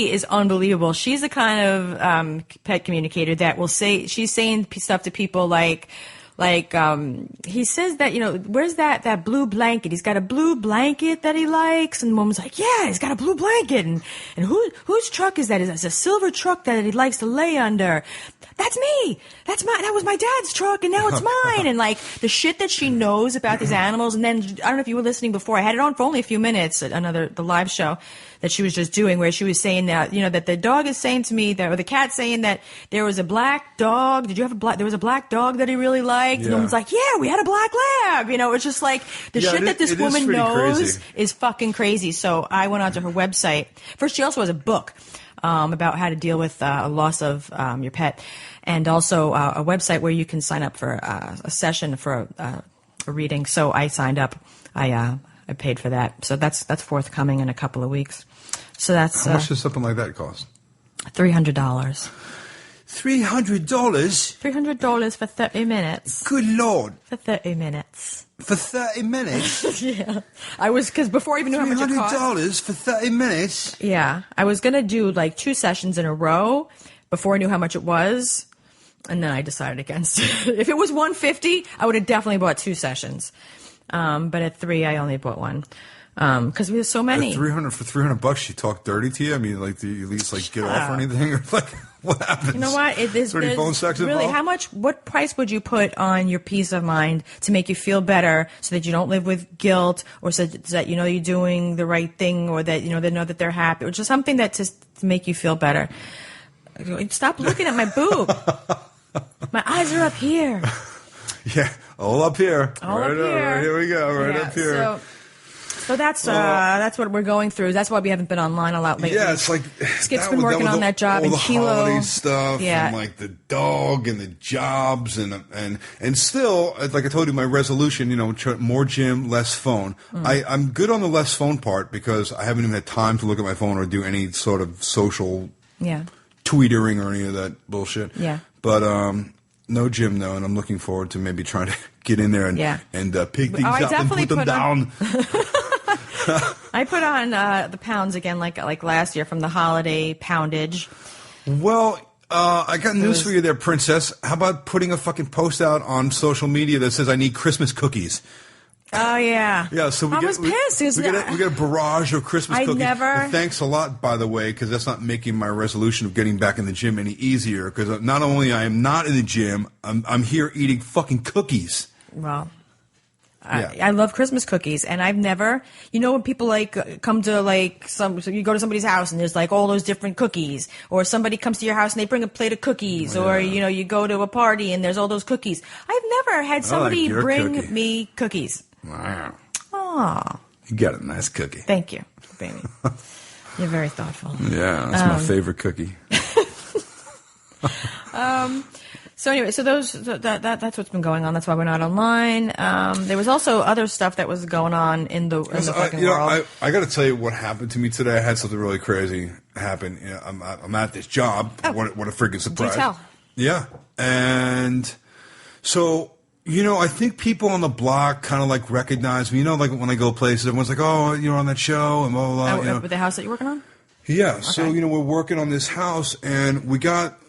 is unbelievable. She's the kind of pet communicator that will say, she's saying stuff to people like he says that, where's that blue blanket? He's got a blue blanket that he likes, and the woman's like, yeah, he's got a blue blanket, and whose truck is that? It's a silver truck that he likes to lay under. That's me. That was my dad's truck, and now it's mine. And like the shit that she knows about these animals. And then I don't know if you were listening before. I had it on for only a few minutes. The live show that she was just doing, where she was saying that that the dog is saying to me or the cat saying that there was a black dog. There was a black dog that he really liked. Yeah. And the woman's like, yeah, we had a black lab. It's just like the shit that this woman knows is fucking crazy. So I went onto her website. First, she also has a book about how to deal with a loss of your pet, and also a website where you can sign up for a session for a reading. So I signed up. I paid for that. So that's forthcoming in a couple of weeks. So that's
how much does something like that cost?
$300.
$300?
$300 for 30 minutes.
Good Lord.
For 30 minutes.
For 30 minutes?
Yeah. because before I even knew how much it cost.
$300 for 30 minutes?
Yeah. I was going to do like 2 sessions in a row before I knew how much it was. And then I decided against it. If it was $150, I would have definitely bought 2 sessions. But at 3, I only bought 1. Because we have so many.
For $300, she talked dirty to you? I mean, like, do you at least like get off or anything? Or like, what happens?
You know what? There's
phone sex
really
involved?
what price would you put on your peace of mind to make you feel better, so that you don't live with guilt, or so that you're doing the right thing, or that they know that they're happy, or just something that to make you feel better. Stop looking at my boob. My eyes are up here.
Yeah, all up here.
All
right
up here.
Here we go. Right up here.
So, So that's what we're going through. That's why we haven't been online a lot lately.
Yeah, it's like
Skip's been working on that job,
all
and
the
Kilo
holiday stuff,
yeah.
and like the dog and the jobs, and still, like I told you, my resolution, more gym, less phone. I'm good on the less phone part because I haven't even had time to look at my phone or do any sort of social tweetering or any of that bullshit.
Yeah,
but no gym though, and I'm looking forward to maybe trying to get in there and pick things up and put them down.
I put on the pounds again, like last year from the holiday poundage.
Well, I got news for you there, Princess. How about putting a fucking post out on social media that says I need Christmas cookies?
Oh yeah,
yeah. So
I was pissed.
We get a barrage of Christmas cookies.
And
thanks a lot, by the way, because that's not making my resolution of getting back in the gym any easier. Because not only I am not in the gym, I'm here eating fucking cookies.
Well, I love Christmas cookies, and I've never, when people come to so you go to somebody's house and there's all those different cookies, or somebody comes to your house and they bring a plate of cookies, or you go to a party and there's all those cookies. I've never had somebody bring me cookies.
Wow.
Aw.
You got a nice cookie.
Thank you, baby. You're very thoughtful.
Yeah, that's my favorite cookie.
So anyway, that's what's been going on. That's why we're not online. There was also other stuff that was going on in the fucking world.
I got to tell you what happened to me today. I had something really crazy happen. I'm at this job.
Oh.
What a freaking surprise!
Do tell.
Yeah, and so. I think people on the block kind of recognize me. Like when I go places, everyone's like, "Oh, you're on that show," and blah blah blah.
With the house that you're working on?
Yeah. Okay. So we're working on this house, and we got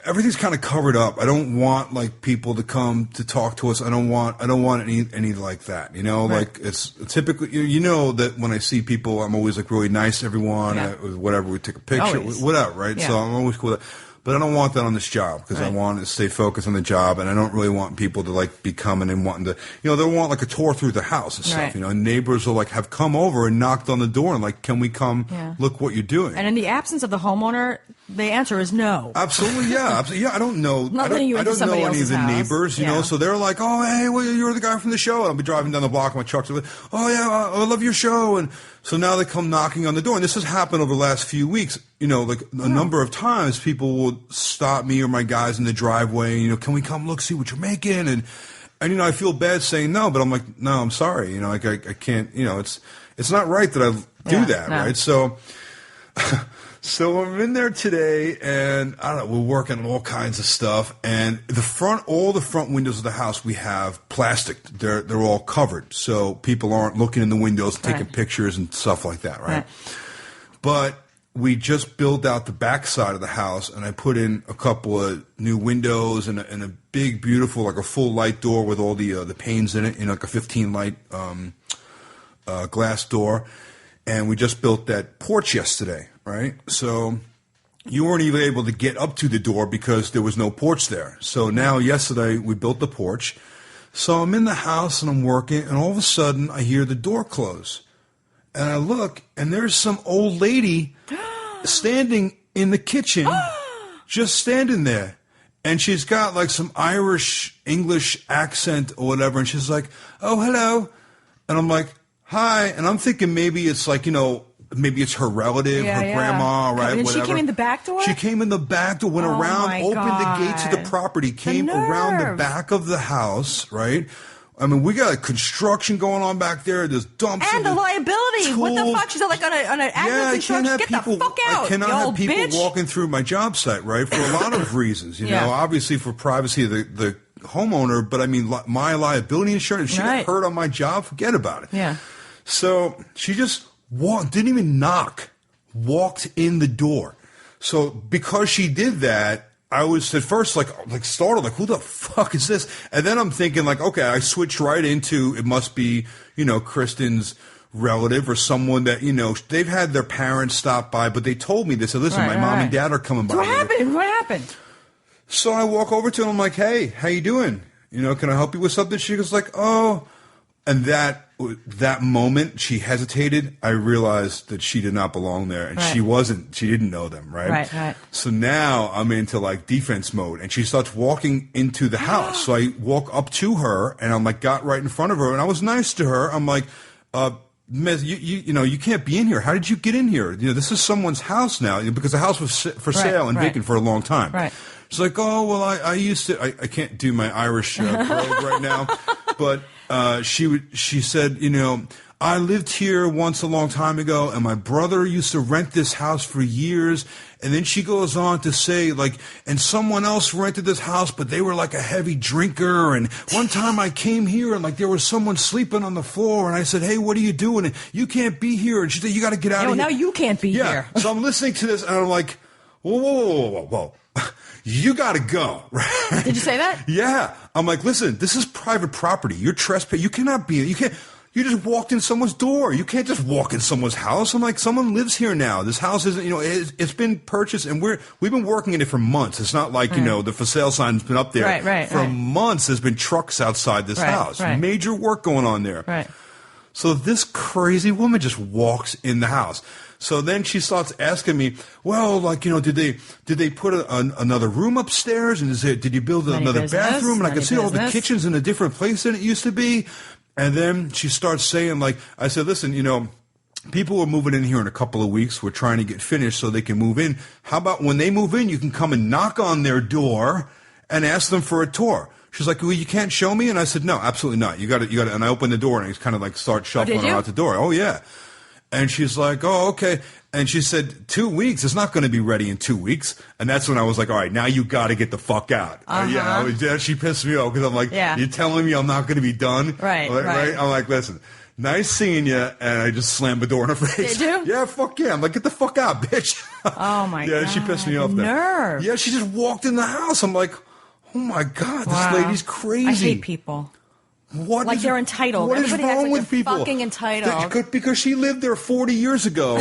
everything's kind of covered up. I don't want people to come to talk to us. I don't want any like that.
Right.
It's typically that when I see people, I'm always really nice to everyone. Whatever, we take a picture, whatever. Right. Yeah. So I'm always cool with that. But I don't want that on this job because I want to stay focused on the job, and I don't really want people to be coming and wanting to, they'll want a tour through the house and stuff, and neighbors will have come over and knocked on the door and can we come look what you're doing?
And in the absence of the homeowner, the answer is no.
Absolutely, yeah, absolutely, yeah. I don't know. I don't know any of the neighbors, so they're like, oh, hey, well, you're the guy from the show. And I'll be driving down the block in my truck. Oh yeah, I love your show, and so now they come knocking on the door, and this has happened over the last few weeks. A number of times, people will stop me or my guys in the driveway. Can we come look, see what you're making? And I feel bad saying no, but I'm like, no, I'm sorry. I can't. It's not right that I do that, right? So. So I'm in there today, and I don't know, we're working on all kinds of stuff. And all the front windows of the house, we have plastic. They're all covered, so people aren't looking in the windows and taking pictures and stuff like that, right? But we just built out the back side of the house, and I put in a couple of new windows and a big, beautiful, a full light door with all the panes in it, a 15 light glass door. And we just built that porch yesterday, right? So you weren't even able to get up to the door because there was no porch there. So now yesterday we built the porch. So I'm in the house and I'm working, and all of a sudden I hear the door close. And I look, and there's some old lady standing in the kitchen, just standing there. And she's got some Irish English accent or whatever, and she's like, oh, hello. And I'm like, hi, and I'm thinking maybe it's maybe it's her relative, her grandma, right?
And
whatever.
She came in the back door?
She came in the back door, went around, opened the gates of the property, came around the back of the house, right? I mean, we got construction going on back there. There's dumps.
And the liability.
Tools.
What the fuck? She's on an ambulance insurance. Get the fuck out.
I cannot have people walking through my job site, right? For a lot of reasons. Obviously for privacy of the homeowner, but I mean, my liability insurance, if she got hurt on my job, forget about it.
Yeah.
So she just didn't even knock, walked in the door. So because she did that, I was at first startled, who the fuck is this? And then I'm thinking okay, I switched right into, it must be, Kristen's relative or someone that, they've had their parents stop by, but they told me this. So listen, my mom and dad are coming by.
What happened?
So I walk over to him, I'm like, hey, how you doing? Can I help you with something? She goes oh. And that moment, she hesitated. I realized that she did not belong there, and she didn't know them, right?
Right.
So now I'm into defense mode, and she starts walking into the house. So I walk up to her, and I'm got right in front of her, and I was nice to her. I'm like, Miss, you can't be in here. How did you get in here? This is someone's house now because the house was for sale and vacant for a long time.
Right.
She's like, oh, well, I used to. I can't do my Irish brogue right now, but she said, I lived here once a long time ago, and my brother used to rent this house for years. And then she goes on to say, and someone else rented this house, but they were like a heavy drinker. And one time I came here, and there was someone sleeping on the floor, and I said, hey, what are you doing? And you can't be here. And she said, you got to get out of here.
Now you can't be here.
So I'm listening to this, and I'm like, whoa. You got to go. Right?
Did you say that?
Yeah. I'm like, listen, this is private property. You're trespassing. You cannot be. You can't. You just walked in someone's door. You can't just walk in someone's house. I'm like, someone lives here now. This house isn't, it's been purchased, and we've been working in it for months. It's not like, the for sale sign's been up there. For months, there's been trucks outside this house. Major work going on there.
Right.
So this crazy woman just walks in the house. So then she starts asking me, well, did they put another room upstairs? And did you build another bathroom? And I can see all the kitchens in a different place than it used to be. And then she starts saying, I said, listen, people are moving in here in a couple of weeks. We're trying to get finished so they can move in. How about when they move in, you can come and knock on their door and ask them for a tour? She's like, well, you can't show me? And I said, no, absolutely not. You got to. And I opened the door, and I kind of start shuffling her out the door. Oh, yeah. And she's like, oh, okay. And she said, 2 weeks. It's not going to be ready in 2 weeks. And that's when I was like, all right, now you got to get the fuck out. She pissed me off because I'm like, you're telling me I'm not going to be done?
Right.
I'm like, listen, nice seeing you. And I just slammed the door in her face.
Did you?
Yeah, fuck yeah. I'm like, get the fuck out, bitch.
Oh, my God.
Yeah, she pissed me off there.
Nerve.
Yeah, she just walked in the house. I'm like, oh, my God, this lady's crazy.
I hate people.
What
they're entitled.
What
Everybody
is wrong
acts
with people?
Fucking entitled.
Because she lived there 40 years ago,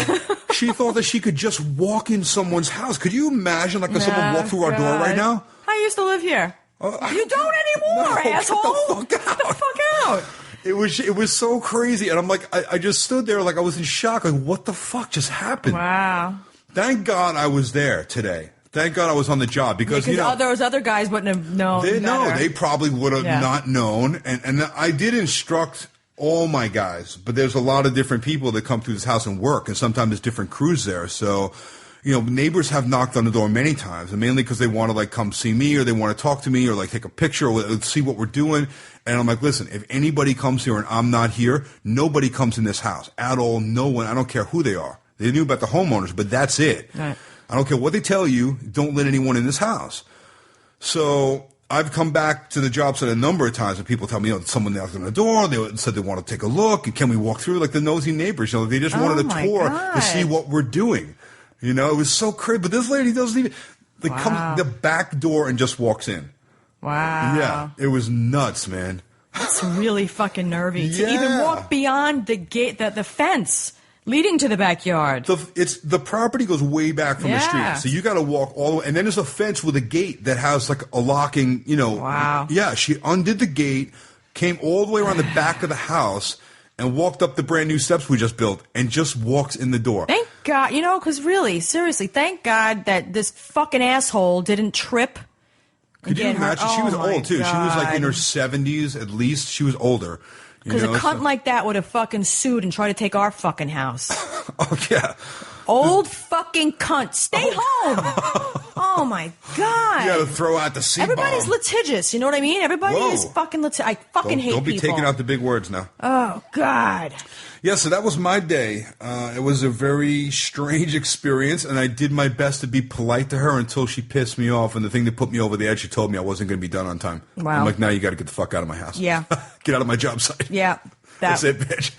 she thought that she could just walk in someone's house. Could you imagine if someone walked through our door right now?
I used to live here. You don't anymore, asshole. Get the fuck out.
It was so crazy, and I'm like, I just stood there like I was in shock. Like, what the fuck just happened?
Wow.
Thank God I was there today. Thank God I was on the job because
those other guys wouldn't have known.
They probably would have not known. And I did instruct all my guys, but there's a lot of different people that come through this house and work, and sometimes there's different crews there. So, neighbors have knocked on the door many times, and mainly because they want to come see me, or they want to talk to me, or take a picture, or see what we're doing. And I'm like, listen, if anybody comes here and I'm not here, nobody comes in this house at all. No one. I don't care who they are. They knew about the homeowners, but that's it. Right. I don't care what they tell you. Don't let anyone in this house. So I've come back to the job site a number of times, and people tell me, someone knocked on the door. They said they want to take a look. Can we walk through? Like the nosy neighbors, they just wanted a tour to see what we're doing. It was so crazy. But this lady doesn't even come the back door and just walks in.
Wow.
Yeah, it was nuts, man.
That's really fucking nervy to even walk beyond the gate, the fence leading to the backyard.
The property goes way back from the street, so you got to walk all the way. And then there's a fence with a gate that has a locking.
Wow.
Yeah, she undid the gate, came all the way around the back of the house, and walked up the brand new steps we just built, and just walks in the door.
Thank God, because really, seriously, thank God that this fucking asshole didn't trip.
Could you imagine? She was old too. God. She was in her 70s at least. She was older.
Because a cunt like that would have fucking sued and tried to take our fucking house.
Oh, yeah.
Old fucking cunt. Stay home. Oh, my God.
You got to throw out the C-bomb.
Everybody's litigious. You know what I mean? Everybody is fucking litigious. I fucking hate people.
Don't be taking out the big words now.
Oh, God.
Yeah, so that was my day. It was a very strange experience, and I did my best to be polite to her until she pissed me off. And the thing that put me over the edge, she told me I wasn't going to be done on time.
Wow.
I'm like, now you got to get the fuck out of my house.
Yeah.
Get out of my job site.
Yeah.
That's it, bitch.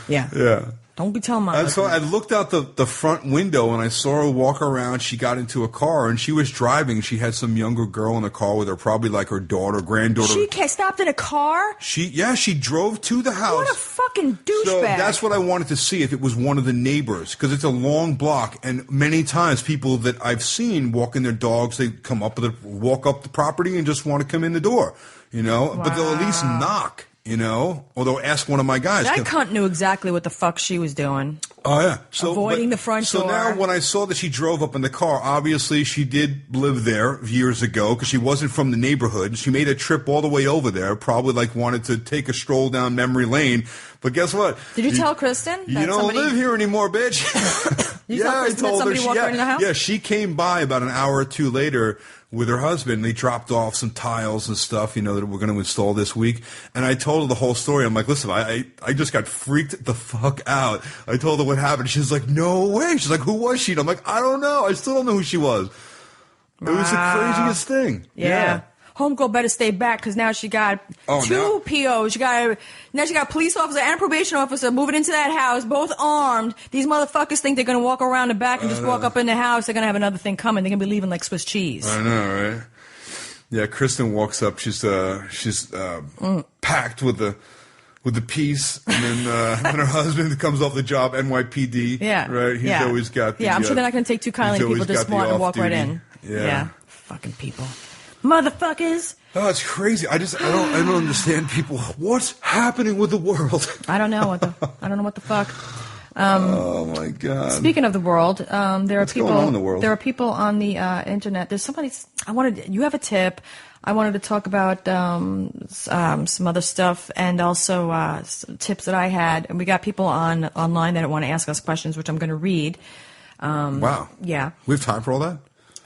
Yeah.
Yeah.
Don't be telling my
husband. So I looked out the front window, and I saw her walk around. She got into a car, and she was driving. She had some younger girl in the car with her, probably like her daughter, granddaughter.
She stopped in a car?
She drove to the house.
What a fucking douchebag.
So that's what I wanted to see, if it was one of the neighbors, because it's a long block, and many times people that I've seen walking their dogs, they come up, walk up the property and just want to come in the door, Wow. But they'll at least knock. You know, although ask one of my guys.
That cunt knew exactly what the fuck she was doing.
Oh, yeah.
Avoiding the front door.
So now when I saw that she drove up in the car, obviously she did live there years ago because she wasn't from the neighborhood. She made a trip all the way over there, probably like wanted to take a stroll down memory lane. But guess what?
Did you tell Kristen?
You don't live here anymore, bitch.
You tell Kristen that somebody walked right in the house?
Yeah, she came by about an hour or two later with her husband. They dropped off some tiles and stuff, you know, that we're going to install this week. And I told her the whole story. I'm like, listen, I just got freaked the fuck out. I told her what happened. She's like, no way. She's like, who was she? And I'm like, I don't know. I still don't know who she was. It was the craziest thing.
Yeah. Homegirl better stay back because now she got two POs. Now she got a police officer and a probation officer moving into that house, both armed. These motherfuckers think they're going to walk around the back and just walk up in the house. They're going to have another thing coming. They're going to be leaving like Swiss cheese.
I know, right? Yeah, Kristen walks up. She's packed with the piece, and then when her husband comes off the job, NYPD.
Yeah,
right. He's always got.
I'm sure they're not going to take too kindly to people just want to walk right in.
Yeah,
fucking people. Motherfuckers.
Oh, it's crazy. I don't understand people. What's happening with the world?
I don't know what the fuck.
Oh my God.
Speaking of the world, there are people
going on in the world?
There are people on the internet. There's somebody you have a tip. I wanted to talk about some other stuff and also some tips that I had. And we got people online that want to ask us questions, which I'm going to read.
Wow.
Yeah.
We have time for all that?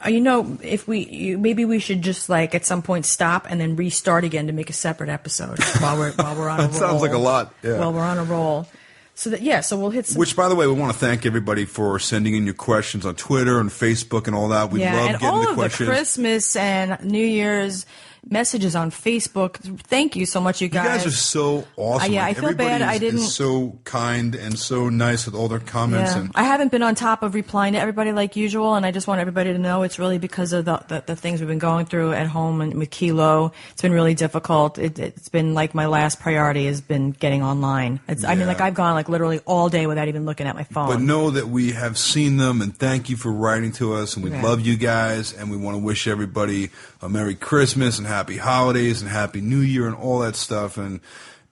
You know, if maybe we should just like at some point stop and then restart again to make a separate episode while we're on a roll.
That sounds like a lot. Yeah.
While we're on a roll. So we'll hit some.
Which, by the way, we want to thank everybody for sending in your questions on Twitter and Facebook and all that. We love getting the questions.
And all of the Christmas and New Year's messages on Facebook. Thank you so much, you guys.
You guys are so awesome.
I feel bad. I didn't.
Is so kind and so nice with all their comments.
Yeah.
And
I haven't been on top of replying to everybody like usual, and I just want everybody to know it's really because of the things we've been going through at home and with Kilo. It's been really difficult. It's been like my last priority has been getting online. I mean, like I've gone like literally all day without even looking at my phone.
But know that we have seen them, and thank you for writing to us, and we love you guys, and we want to wish everybody a Merry Christmas and Happy Holidays and Happy New Year and all that stuff. And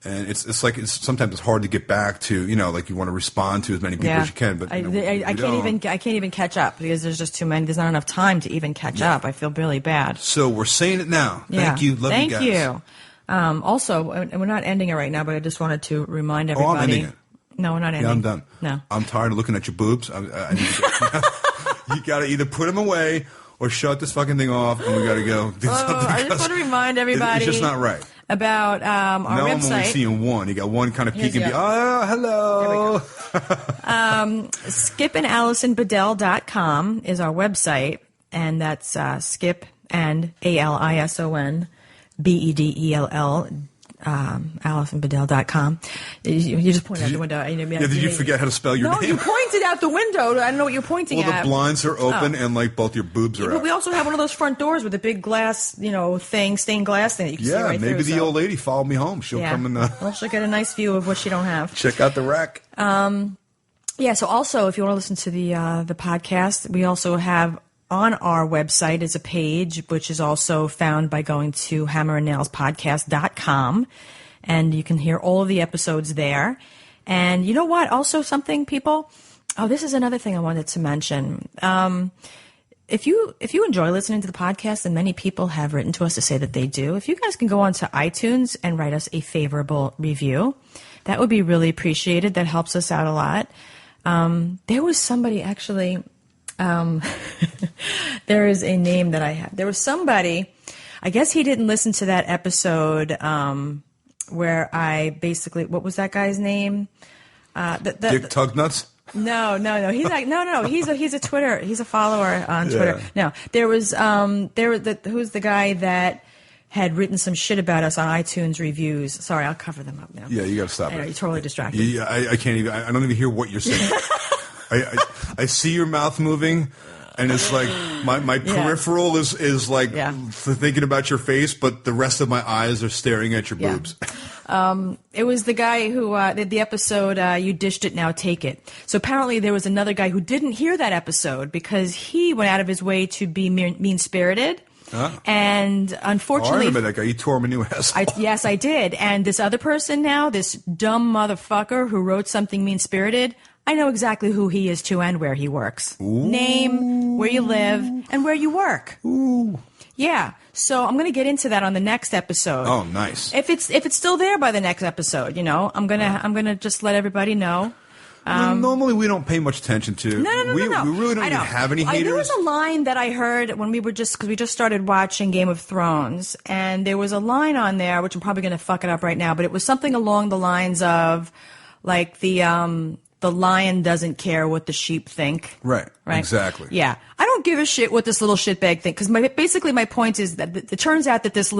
it's like sometimes it's hard to get back to, you know, like you want to respond to as many people as you can. But
I can't even catch up because there's just too many. There's not enough time to even catch up. I feel really bad.
So we're saying it now. Thank you. Love you guys.
Thank you. Also, and we're not ending it right now, but I just wanted to remind everybody.
Oh, I'm ending it.
No, we're not ending.
Yeah, I'm done.
No.
I'm tired of looking at your boobs. I need to you got to either put them away or shut this fucking thing off, and we got to go do something.
I just want to remind everybody.
It's just not right.
About our
now
website.
I'm only seeing one. You got one kind of peek and be, oh, hello.
skipandalisonbedell.com is our website, and that's skip and ALISON BEDELL. AlisonBedell.com. You just pointed out the window.
Did you forget how to spell your name?
No, you pointed out the window. I don't know what you're pointing at.
Well, the blinds are open and like both your boobs are out.
But we also have one of those front doors with a big glass, stained glass thing that you can see right through.
Maybe the old lady followed me home. She'll come in the...
Well, she'll get a nice view of what she don't have.
Check out the rack.
So also, if you want to listen to the podcast, we also have on our website is a page which is also found by going to hammerandnailspodcast.com, and you can hear all of the episodes there. And you know what? Also something, people. Oh, this is another thing I wanted to mention. If you enjoy listening to the podcast, and many people have written to us to say that they do, if you guys can go on to iTunes and write us a favorable review, that would be really appreciated. That helps us out a lot. There was somebody actually... there is a name that I have. There was somebody, I guess he didn't listen to that episode where I basically, what was that guy's name?
Dick Tugnuts?
No. He's like, no. He's a Twitter. He's a follower on Twitter. No, there was who's the guy that had written some shit about us on iTunes reviews. Sorry, I'll cover them up now.
Yeah, you got to stop
I know,
it.
you're totally distracted.
Yeah, I can't even. I don't even hear what you're saying. I see your mouth moving, and it's like my peripheral is like thinking about your face, but the rest of my eyes are staring at your boobs.
It was the guy who did the episode, You Dished It, Now Take It. So apparently there was another guy who didn't hear that episode because he went out of his way to be mean-spirited. And unfortunately,
I remember that guy. You tore him a new asshole.
Yes, I did. And this other person now, this dumb motherfucker who wrote something mean-spirited, I know exactly who he is too and where he works.
Ooh.
Name, where you live, and where you work.
Ooh.
Yeah. So I'm going to get into that on the next episode.
Oh, nice.
If it's still there by the next episode, I'm gonna just let everybody know.
Normally we don't pay much attention to.
No.
We really don't even have any haters.
There was a line that I heard when because we just started watching Game of Thrones, and there was a line on there, which I'm probably going to fuck it up right now, but it was something along the lines of, like, the lion doesn't care what the sheep think.
Right. Exactly.
Yeah. I don't give a shit what this little shitbag thinks, because basically my point is that it turns out that this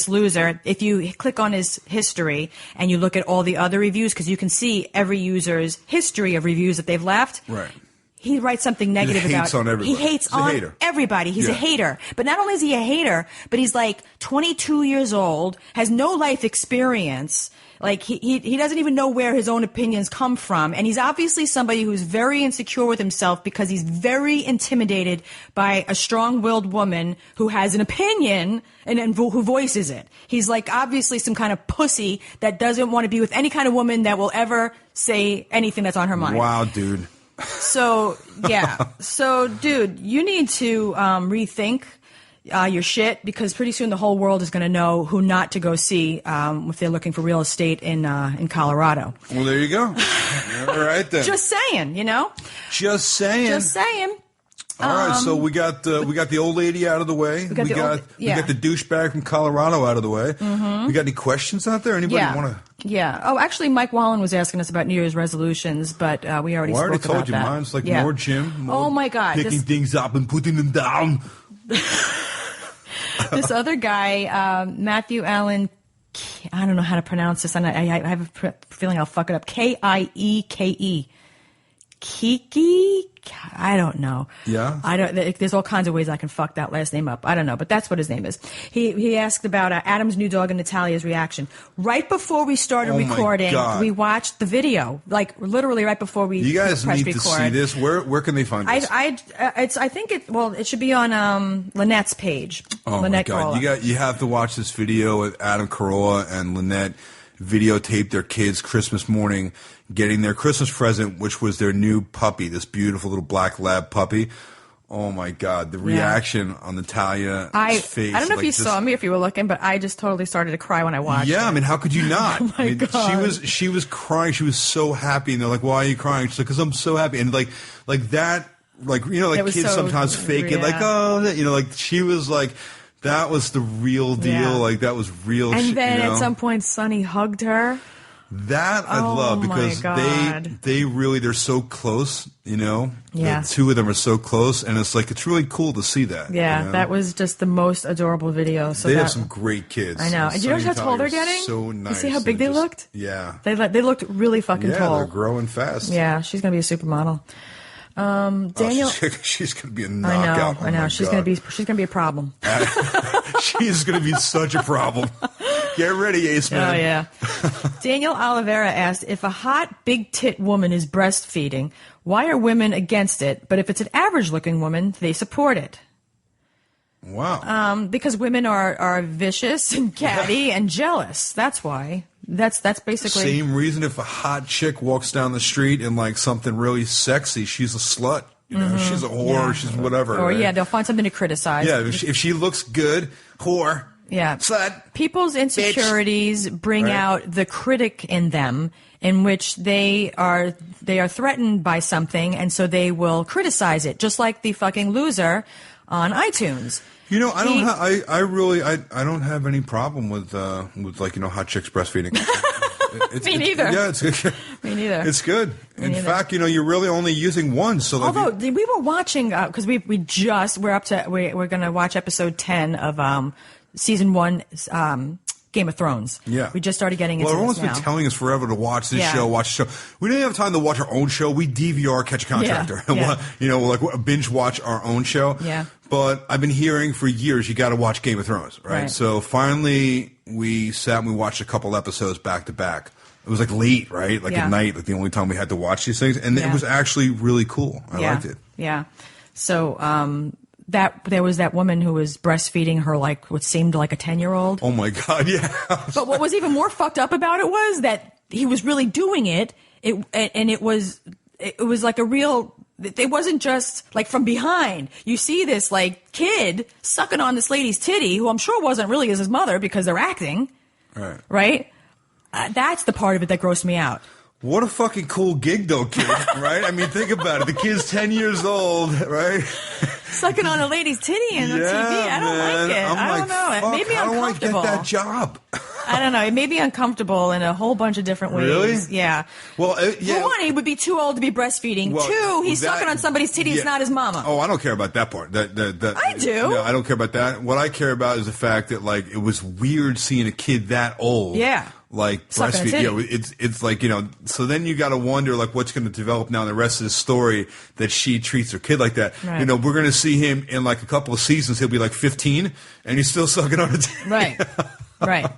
loser, if you click on his history and you look at all the other reviews, because you can see every user's history of reviews that they've left.
Right.
He writes something negative
he hates
about.
On everybody.
He hates
He's a
on
hater.
everybody. He's a hater. But not only is he a hater, but he's like 22 years old, has no life experience. Like, he doesn't even know where his own opinions come from. And he's obviously somebody who's very insecure with himself because he's very intimidated by a strong-willed woman who has an opinion and who voices it. He's like obviously some kind of pussy that doesn't want to be with any kind of woman that will ever say anything that's on her mind.
Wow, dude.
So, yeah. So, dude, you need to rethink your shit, because pretty soon the whole world is going to know who not to go see if they're looking for real estate in Colorado.
Well, there you go. All right, then.
Just saying,
Just saying.
Just saying.
All right, so we got the old lady out of the way. We got the douchebag from Colorado out of the way. Mm-hmm. We got any questions out there? Anybody want to?
Yeah. Oh, actually, Mike Wallen was asking us about New Year's resolutions, but we already spoke about that.
I already told you. Mine's like more gym. More
oh my God!
Picking things up and putting them down.
This other guy, Matthew Allen, I don't know how to pronounce this, and I have a feeling I'll fuck it up. Kieke. Kiki? I don't know.
Yeah.
There's all kinds of ways I can fuck that last name up. I don't know, but that's what his name is. He asked about Adam's new dog and Natalia's reaction. Right before we started recording, we watched the video. Like literally right before we
You guys
pressed
need
record.
to see this. Where can they find this?
I think it should be on Lynette's page.
Oh
Lynette
my God!
Carolla.
You have to watch this video with Adam Carolla and Lynette videotaped their kids Christmas morning getting their Christmas present, which was their new puppy, this beautiful little black lab puppy. Oh my God, the reaction on Natalia's face.
I don't know if you saw me, if you were looking, but I just totally started to cry when I watched it.
Yeah, I mean, how could you not?
Oh my God.
She was crying. She was so happy, and they're like, "Why are you crying?" She's like, "Because I'm so happy." And like that, kids
so
sometimes fake it, like, "Oh," she was like. That was the real deal.
Yeah.
Like, that was real shit.
And then at some point, Sonny hugged her.
That I love because they're so close, Yeah. The two of them are so close, and it's really cool to see that.
Yeah, that was just the most adorable video. So
they have some great kids.
I know. And you know how tall they're getting?
So nice.
You see how big they looked?
Yeah.
They looked really fucking tall.
Yeah, they're growing fast.
Yeah, she's going to be a supermodel. Daniel,
she's going to be a knockout.
I know. She's going to be a problem.
She's going to be such a problem. Get ready, Ace Man.
Oh yeah. Daniel Oliveira asked, if a hot big tit woman is breastfeeding, why are women against it? But if it's an average looking woman, they support it.
Wow.
Because women are vicious and catty and jealous. That's why. That's basically
same reason. If a hot chick walks down the street in like something really sexy, she's a slut. She's a whore. She's whatever.
Or
right?
they'll find something to criticize.
Yeah, if she looks good, whore.
Yeah.
Slut.
People's insecurities bring out the critic in them, in which they are threatened by something, and so they will criticize it, just like the fucking loser on iTunes.
I don't have any problem with hot chicks breastfeeding.
Me neither.
Yeah, it's good.
Me neither.
It's good. In fact, you're really only using one. So
although we were watching, because we're going to watch episode 10 of season 1 Game of Thrones.
Yeah.
We just started getting into this now.
Well, everyone's been telling us forever to watch this show, watch the show. We didn't have time to watch our own show. We DVR Catch a Contractor.
Yeah.
We'll binge watch our own show.
Yeah.
But I've been hearing for years you got to watch Game of Thrones, right? So finally we sat and we watched a couple episodes back to back. It was like late, right? Like at night, like the only time we had to watch these things. And it was actually really cool. I liked it.
Yeah. So that there was that woman who was breastfeeding her like what seemed like a 10-year-old.
Oh my God, yeah.
But what was even more fucked up about it was that he was really doing it. It was like a real. It wasn't just like from behind. You see this like kid sucking on this lady's titty, who I'm sure wasn't really his mother because they're acting. Right? That's the part of it that grossed me out.
What a fucking cool gig, though, kid, right? I mean, think about it. The kid's 10 years old, right?
Sucking on a lady's titty on TV. I don't like it. I don't know. It made me uncomfortable.
How do I get that job?
I don't know. It made me uncomfortable in a whole bunch of different ways.
Really?
Yeah.
Well,
For one, he would be too old to be breastfeeding.
Well,
Two, he's sucking on somebody's titty. It's not his mama.
Oh, I don't care about that part. I
do.
No, I don't care about that. What I care about is the fact that, like, it was weird seeing a kid that old.
Yeah.
Like
Sucking
breastfeed, it's like, you know. So then you got to wonder like what's going to develop now in the rest of the story that she treats her kid like that.
Right.
You know, we're going to see him in like a couple of seasons. He'll be like 15, and he's still sucking on it.
Right.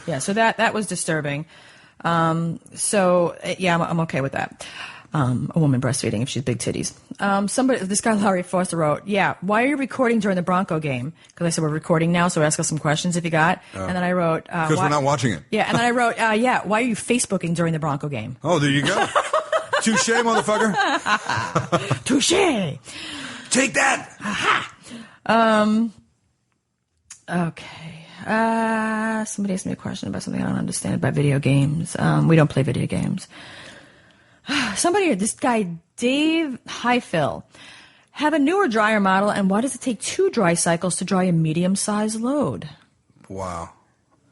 Yeah. So that was disturbing. I'm okay with that. A woman breastfeeding if she's big titties. This guy Larry Foster wrote, why are you recording during the Bronco game? Because I said, we're recording now, so ask us some questions if you got. And then I wrote,
because we're not watching it.
Yeah, and then I wrote, why are you Facebooking during the Bronco game?
Oh, there you go. Touche, motherfucker.
Touche.
Take that.
Aha. Okay. Somebody asked me a question about something I don't understand about video games. We don't play video games. This guy, Dave Highfill, have a newer dryer model, and why does it take 2 dry cycles to dry a medium-sized load?
Wow.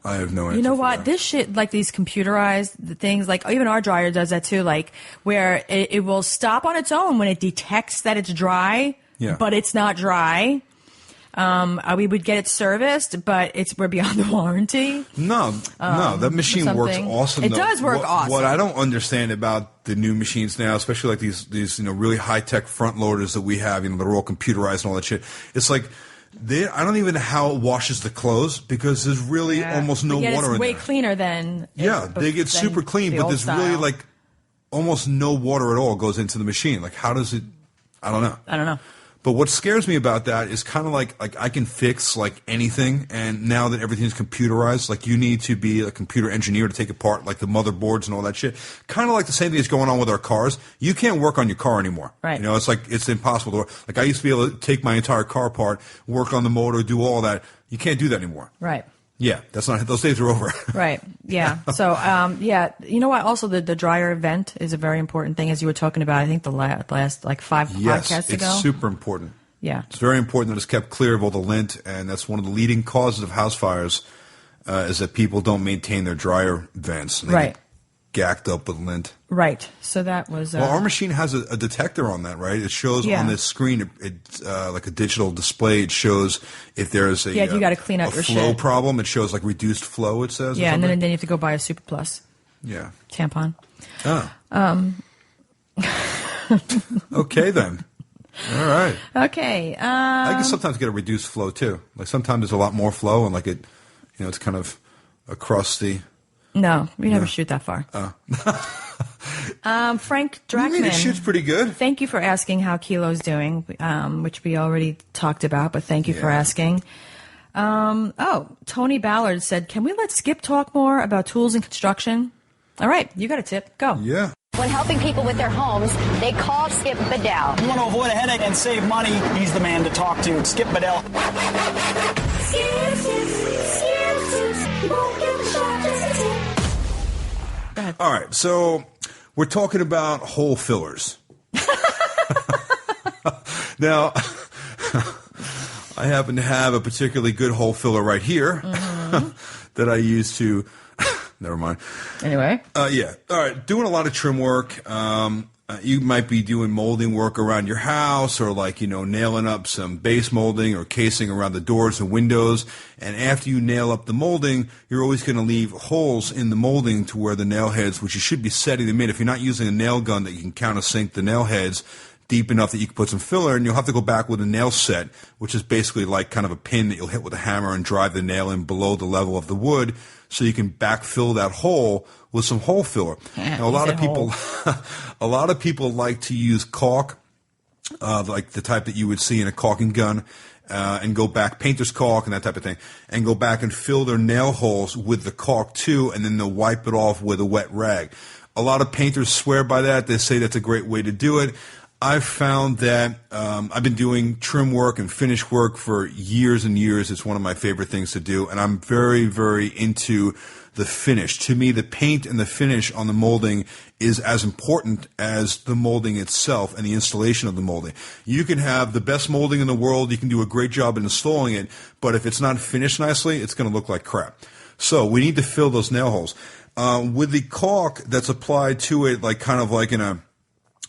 I have no answer.
You know what? This shit, like these computerized things, like even our dryer does that too, like where it will stop on its own when it detects that it's dry, but it's not dry. We would get it serviced, but we're beyond the warranty.
No, that machine works awesome.
It does work awesome.
What I don't understand about the new machines now, especially like these really high tech front loaders that we have, they're all computerized and all that shit. It's like I don't even know how it washes the clothes because there's really almost no water in there. It's way
cleaner than
they get super clean, but there's really like almost no water at all goes into the machine. Like how does it? I don't know. But what scares me about that is kind of like I can fix like anything, and now that everything's computerized, like you need to be a computer engineer to take apart like the motherboards and all that shit. Kind of like the same thing that's going on with our cars. You can't work on your car anymore.
Right.
It's like it's impossible to. Like I used to be able to take my entire car apart, work on the motor, do all that. You can't do that anymore.
Right.
Yeah, those days are over.
Right. Yeah. So, you know what? Also, the dryer vent is a very important thing, as you were talking about. I think the last like 5 podcasts ago.
It's super important.
Yeah,
it's very important that it's kept clear of all the lint, and that's one of the leading causes of house fires. Is that people don't maintain their dryer vents. And they get gacked up with lint.
Right. So that was.
Well, our machine has a detector on that, right? It shows on this screen, it's like a digital display. It shows if there's a
you got to clean out your
flow
shit.
problem. It shows like reduced flow. It says.
Yeah, and then you have to go buy a Super Plus.
Yeah.
Tampon.
Oh. Okay then. All right.
Okay.
I guess sometimes get a reduced flow too. Like sometimes there's a lot more flow, and like it's kind of across the.
No, we never shoot that far. Frank Drachman.
It shoots pretty good.
Thank you for asking how Kilo's doing, which we already talked about, but thank you for asking. Tony Ballard said, can we let Skip talk more about tools and construction? All right, you got a tip. Go.
Yeah.
When helping people with their homes, they call Skip Bedell.
You want to avoid a headache and save money, he's the man to talk to. Skip Bedell.
All right, so we're talking about hole fillers. Now, I happen to have a particularly good hole filler right here that I use to. Never mind.
Anyway.
Yeah. All right. Doing a lot of trim work. You might be doing molding work around your house or nailing up some base molding or casing around the doors and windows. And after you nail up the molding, you're always going to leave holes in the molding to where the nail heads, which you should be setting them in. If you're not using a nail gun that you can countersink the nail heads deep enough that you can put some filler in, you'll have to go back with a nail set, which is basically like kind of a pin that you'll hit with a hammer and drive the nail in below the level of the wood so you can backfill that hole with some hole filler. Now, a lot of people like to use caulk like the type that you would see in a caulking gun, and go back, painter's caulk and that type of thing, and go back and fill their nail holes with the caulk too, and then they'll wipe it off with a wet rag. A lot of painters swear by that. They say that's a great way to do it. I've found that I've been doing trim work and finish work for years and years. It's one of my favorite things to do, and I'm very, very into the finish. To me, the paint and the finish on the molding is as important as the molding itself and the installation of the molding. You can have the best molding in the world, you can do a great job in installing it, but if it's not finished nicely, it's going to look like crap. So we need to fill those nail holes. With the caulk that's applied to it, like kind of like in a,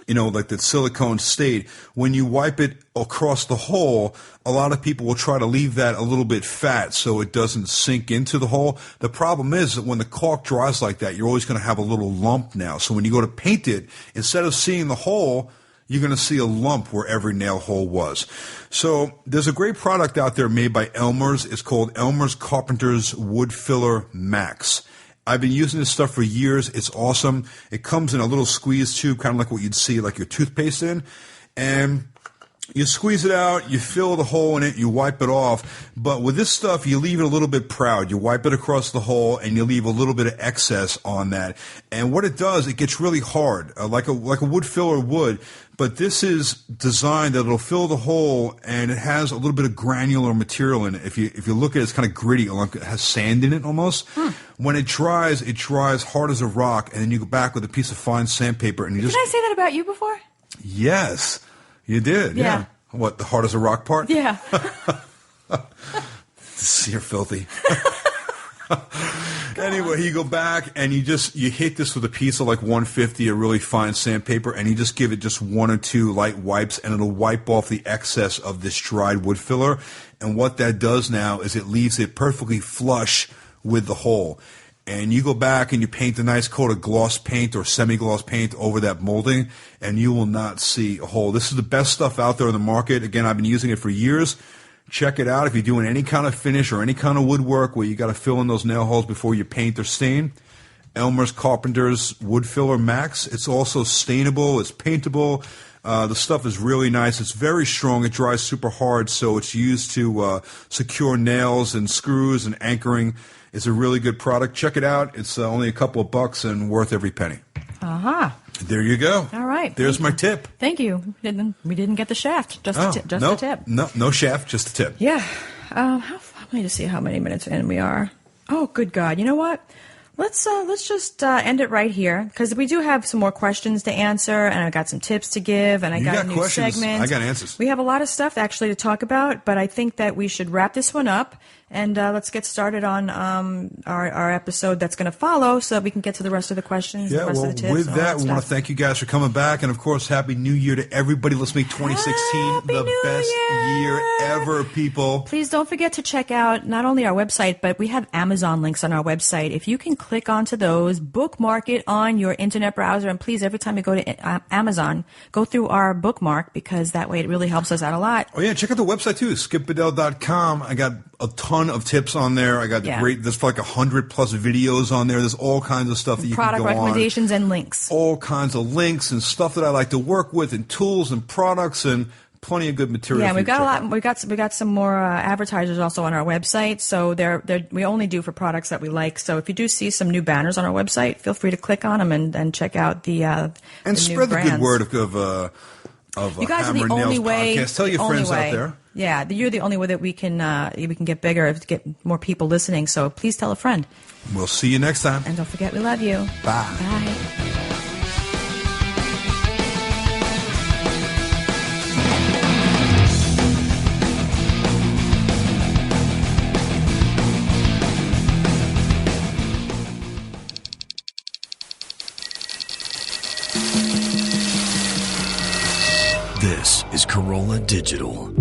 like that silicone state, when you wipe it across the hole, a lot of people will try to leave that a little bit fat so it doesn't sink into the hole. The problem is that when the caulk dries like that, you're always going to have a little lump now. So when you go to paint it, instead of seeing the hole, you're going to see a lump where every nail hole was. So there's a great product out there made by Elmer's. It's called Elmer's Carpenter's Wood Filler Max. I've been using this stuff for years. It's awesome. It comes in a little squeeze tube, kind of like what you'd see like your toothpaste in. And you squeeze it out, you fill the hole in it, you wipe it off. But with this stuff, you leave it a little bit proud. You wipe it across the hole, and you leave a little bit of excess on that. And what it does, it gets really hard, like a wood filler would. But this is designed that it'll fill the hole, and it has a little bit of granular material in it. If you look at it, it's kind of gritty, like it has sand in it almost. When it dries hard as a rock, and then you go back with a piece of fine sandpaper, and you just...
Did I say that about you before?
Yes, you did. Yeah. What, the hard as a rock part?
Yeah.
You're filthy. Anyway, you go back and you hit this with a piece of like 150, a really fine sandpaper, and you just give it just one or two light wipes, and it'll wipe off the excess of this dried wood filler. And what that does now is it leaves it perfectly flush with the hole. And you go back and you paint a nice coat of gloss paint or semi-gloss paint over that molding, and you will not see a hole. This is the best stuff out there in the market. Again, I've been using it for years. Check it out if you're doing any kind of finish or any kind of woodwork where you got to fill in those nail holes before you paint or stain. Elmer's Carpenter's Wood Filler Max. It's also stainable. It's paintable. The stuff is really nice. It's very strong. It dries super hard, so it's used to secure nails and screws and anchoring. It's a really good product. Check it out. It's only a couple of bucks and worth every penny.
Uh-huh.
There you go.
All right.
There's my tip.
Thank you. We didn't get the shaft. Just the tip.
No shaft, just the tip.
Yeah. Let me just see how many minutes in we are. Oh, good God. You know what? Let's just end it right here, because we do have some more questions to answer, and I got some tips to give, and I got a new segment.
I got answers.
We have a lot of stuff actually to talk about, but I think that we should wrap this one up, and let's get started on our episode that's going to follow, so that we can get to the rest of the questions.
Yeah,
the rest
well,
of the tips,
with that, we want to thank you guys for coming back, and of course, Happy New Year to everybody. Let's make 2016 the best year ever, people.
Please don't forget to check out not only our website, but we have Amazon links on our website. If you can click onto those, bookmark it on your internet browser, and please, every time you go to Amazon, go through our bookmark, because that way it really helps us out a lot.
Oh yeah, check out the website too, skipbedell.com. I got a ton of tips on there. I got there's like 100+ videos on there. There's all kinds of stuff that you can go on.
Product recommendations and links.
All kinds of links and stuff that I like to work with, and tools and products, and plenty of good material.
Yeah, we've got a lot. We got some more advertisers also on our website. So we only do for products that we like. So if you do see some new banners on our website, feel free to click on them and check out the
and spread the good word of
you guys
Hammer
are the only
Nails
way.
podcast. Tell your friends out there.
Yeah, you're the only way that we can get bigger, to get more people listening. So please tell a friend.
We'll see you next time.
And don't forget, we love you.
Bye.
Bye.
This is Corolla Digital.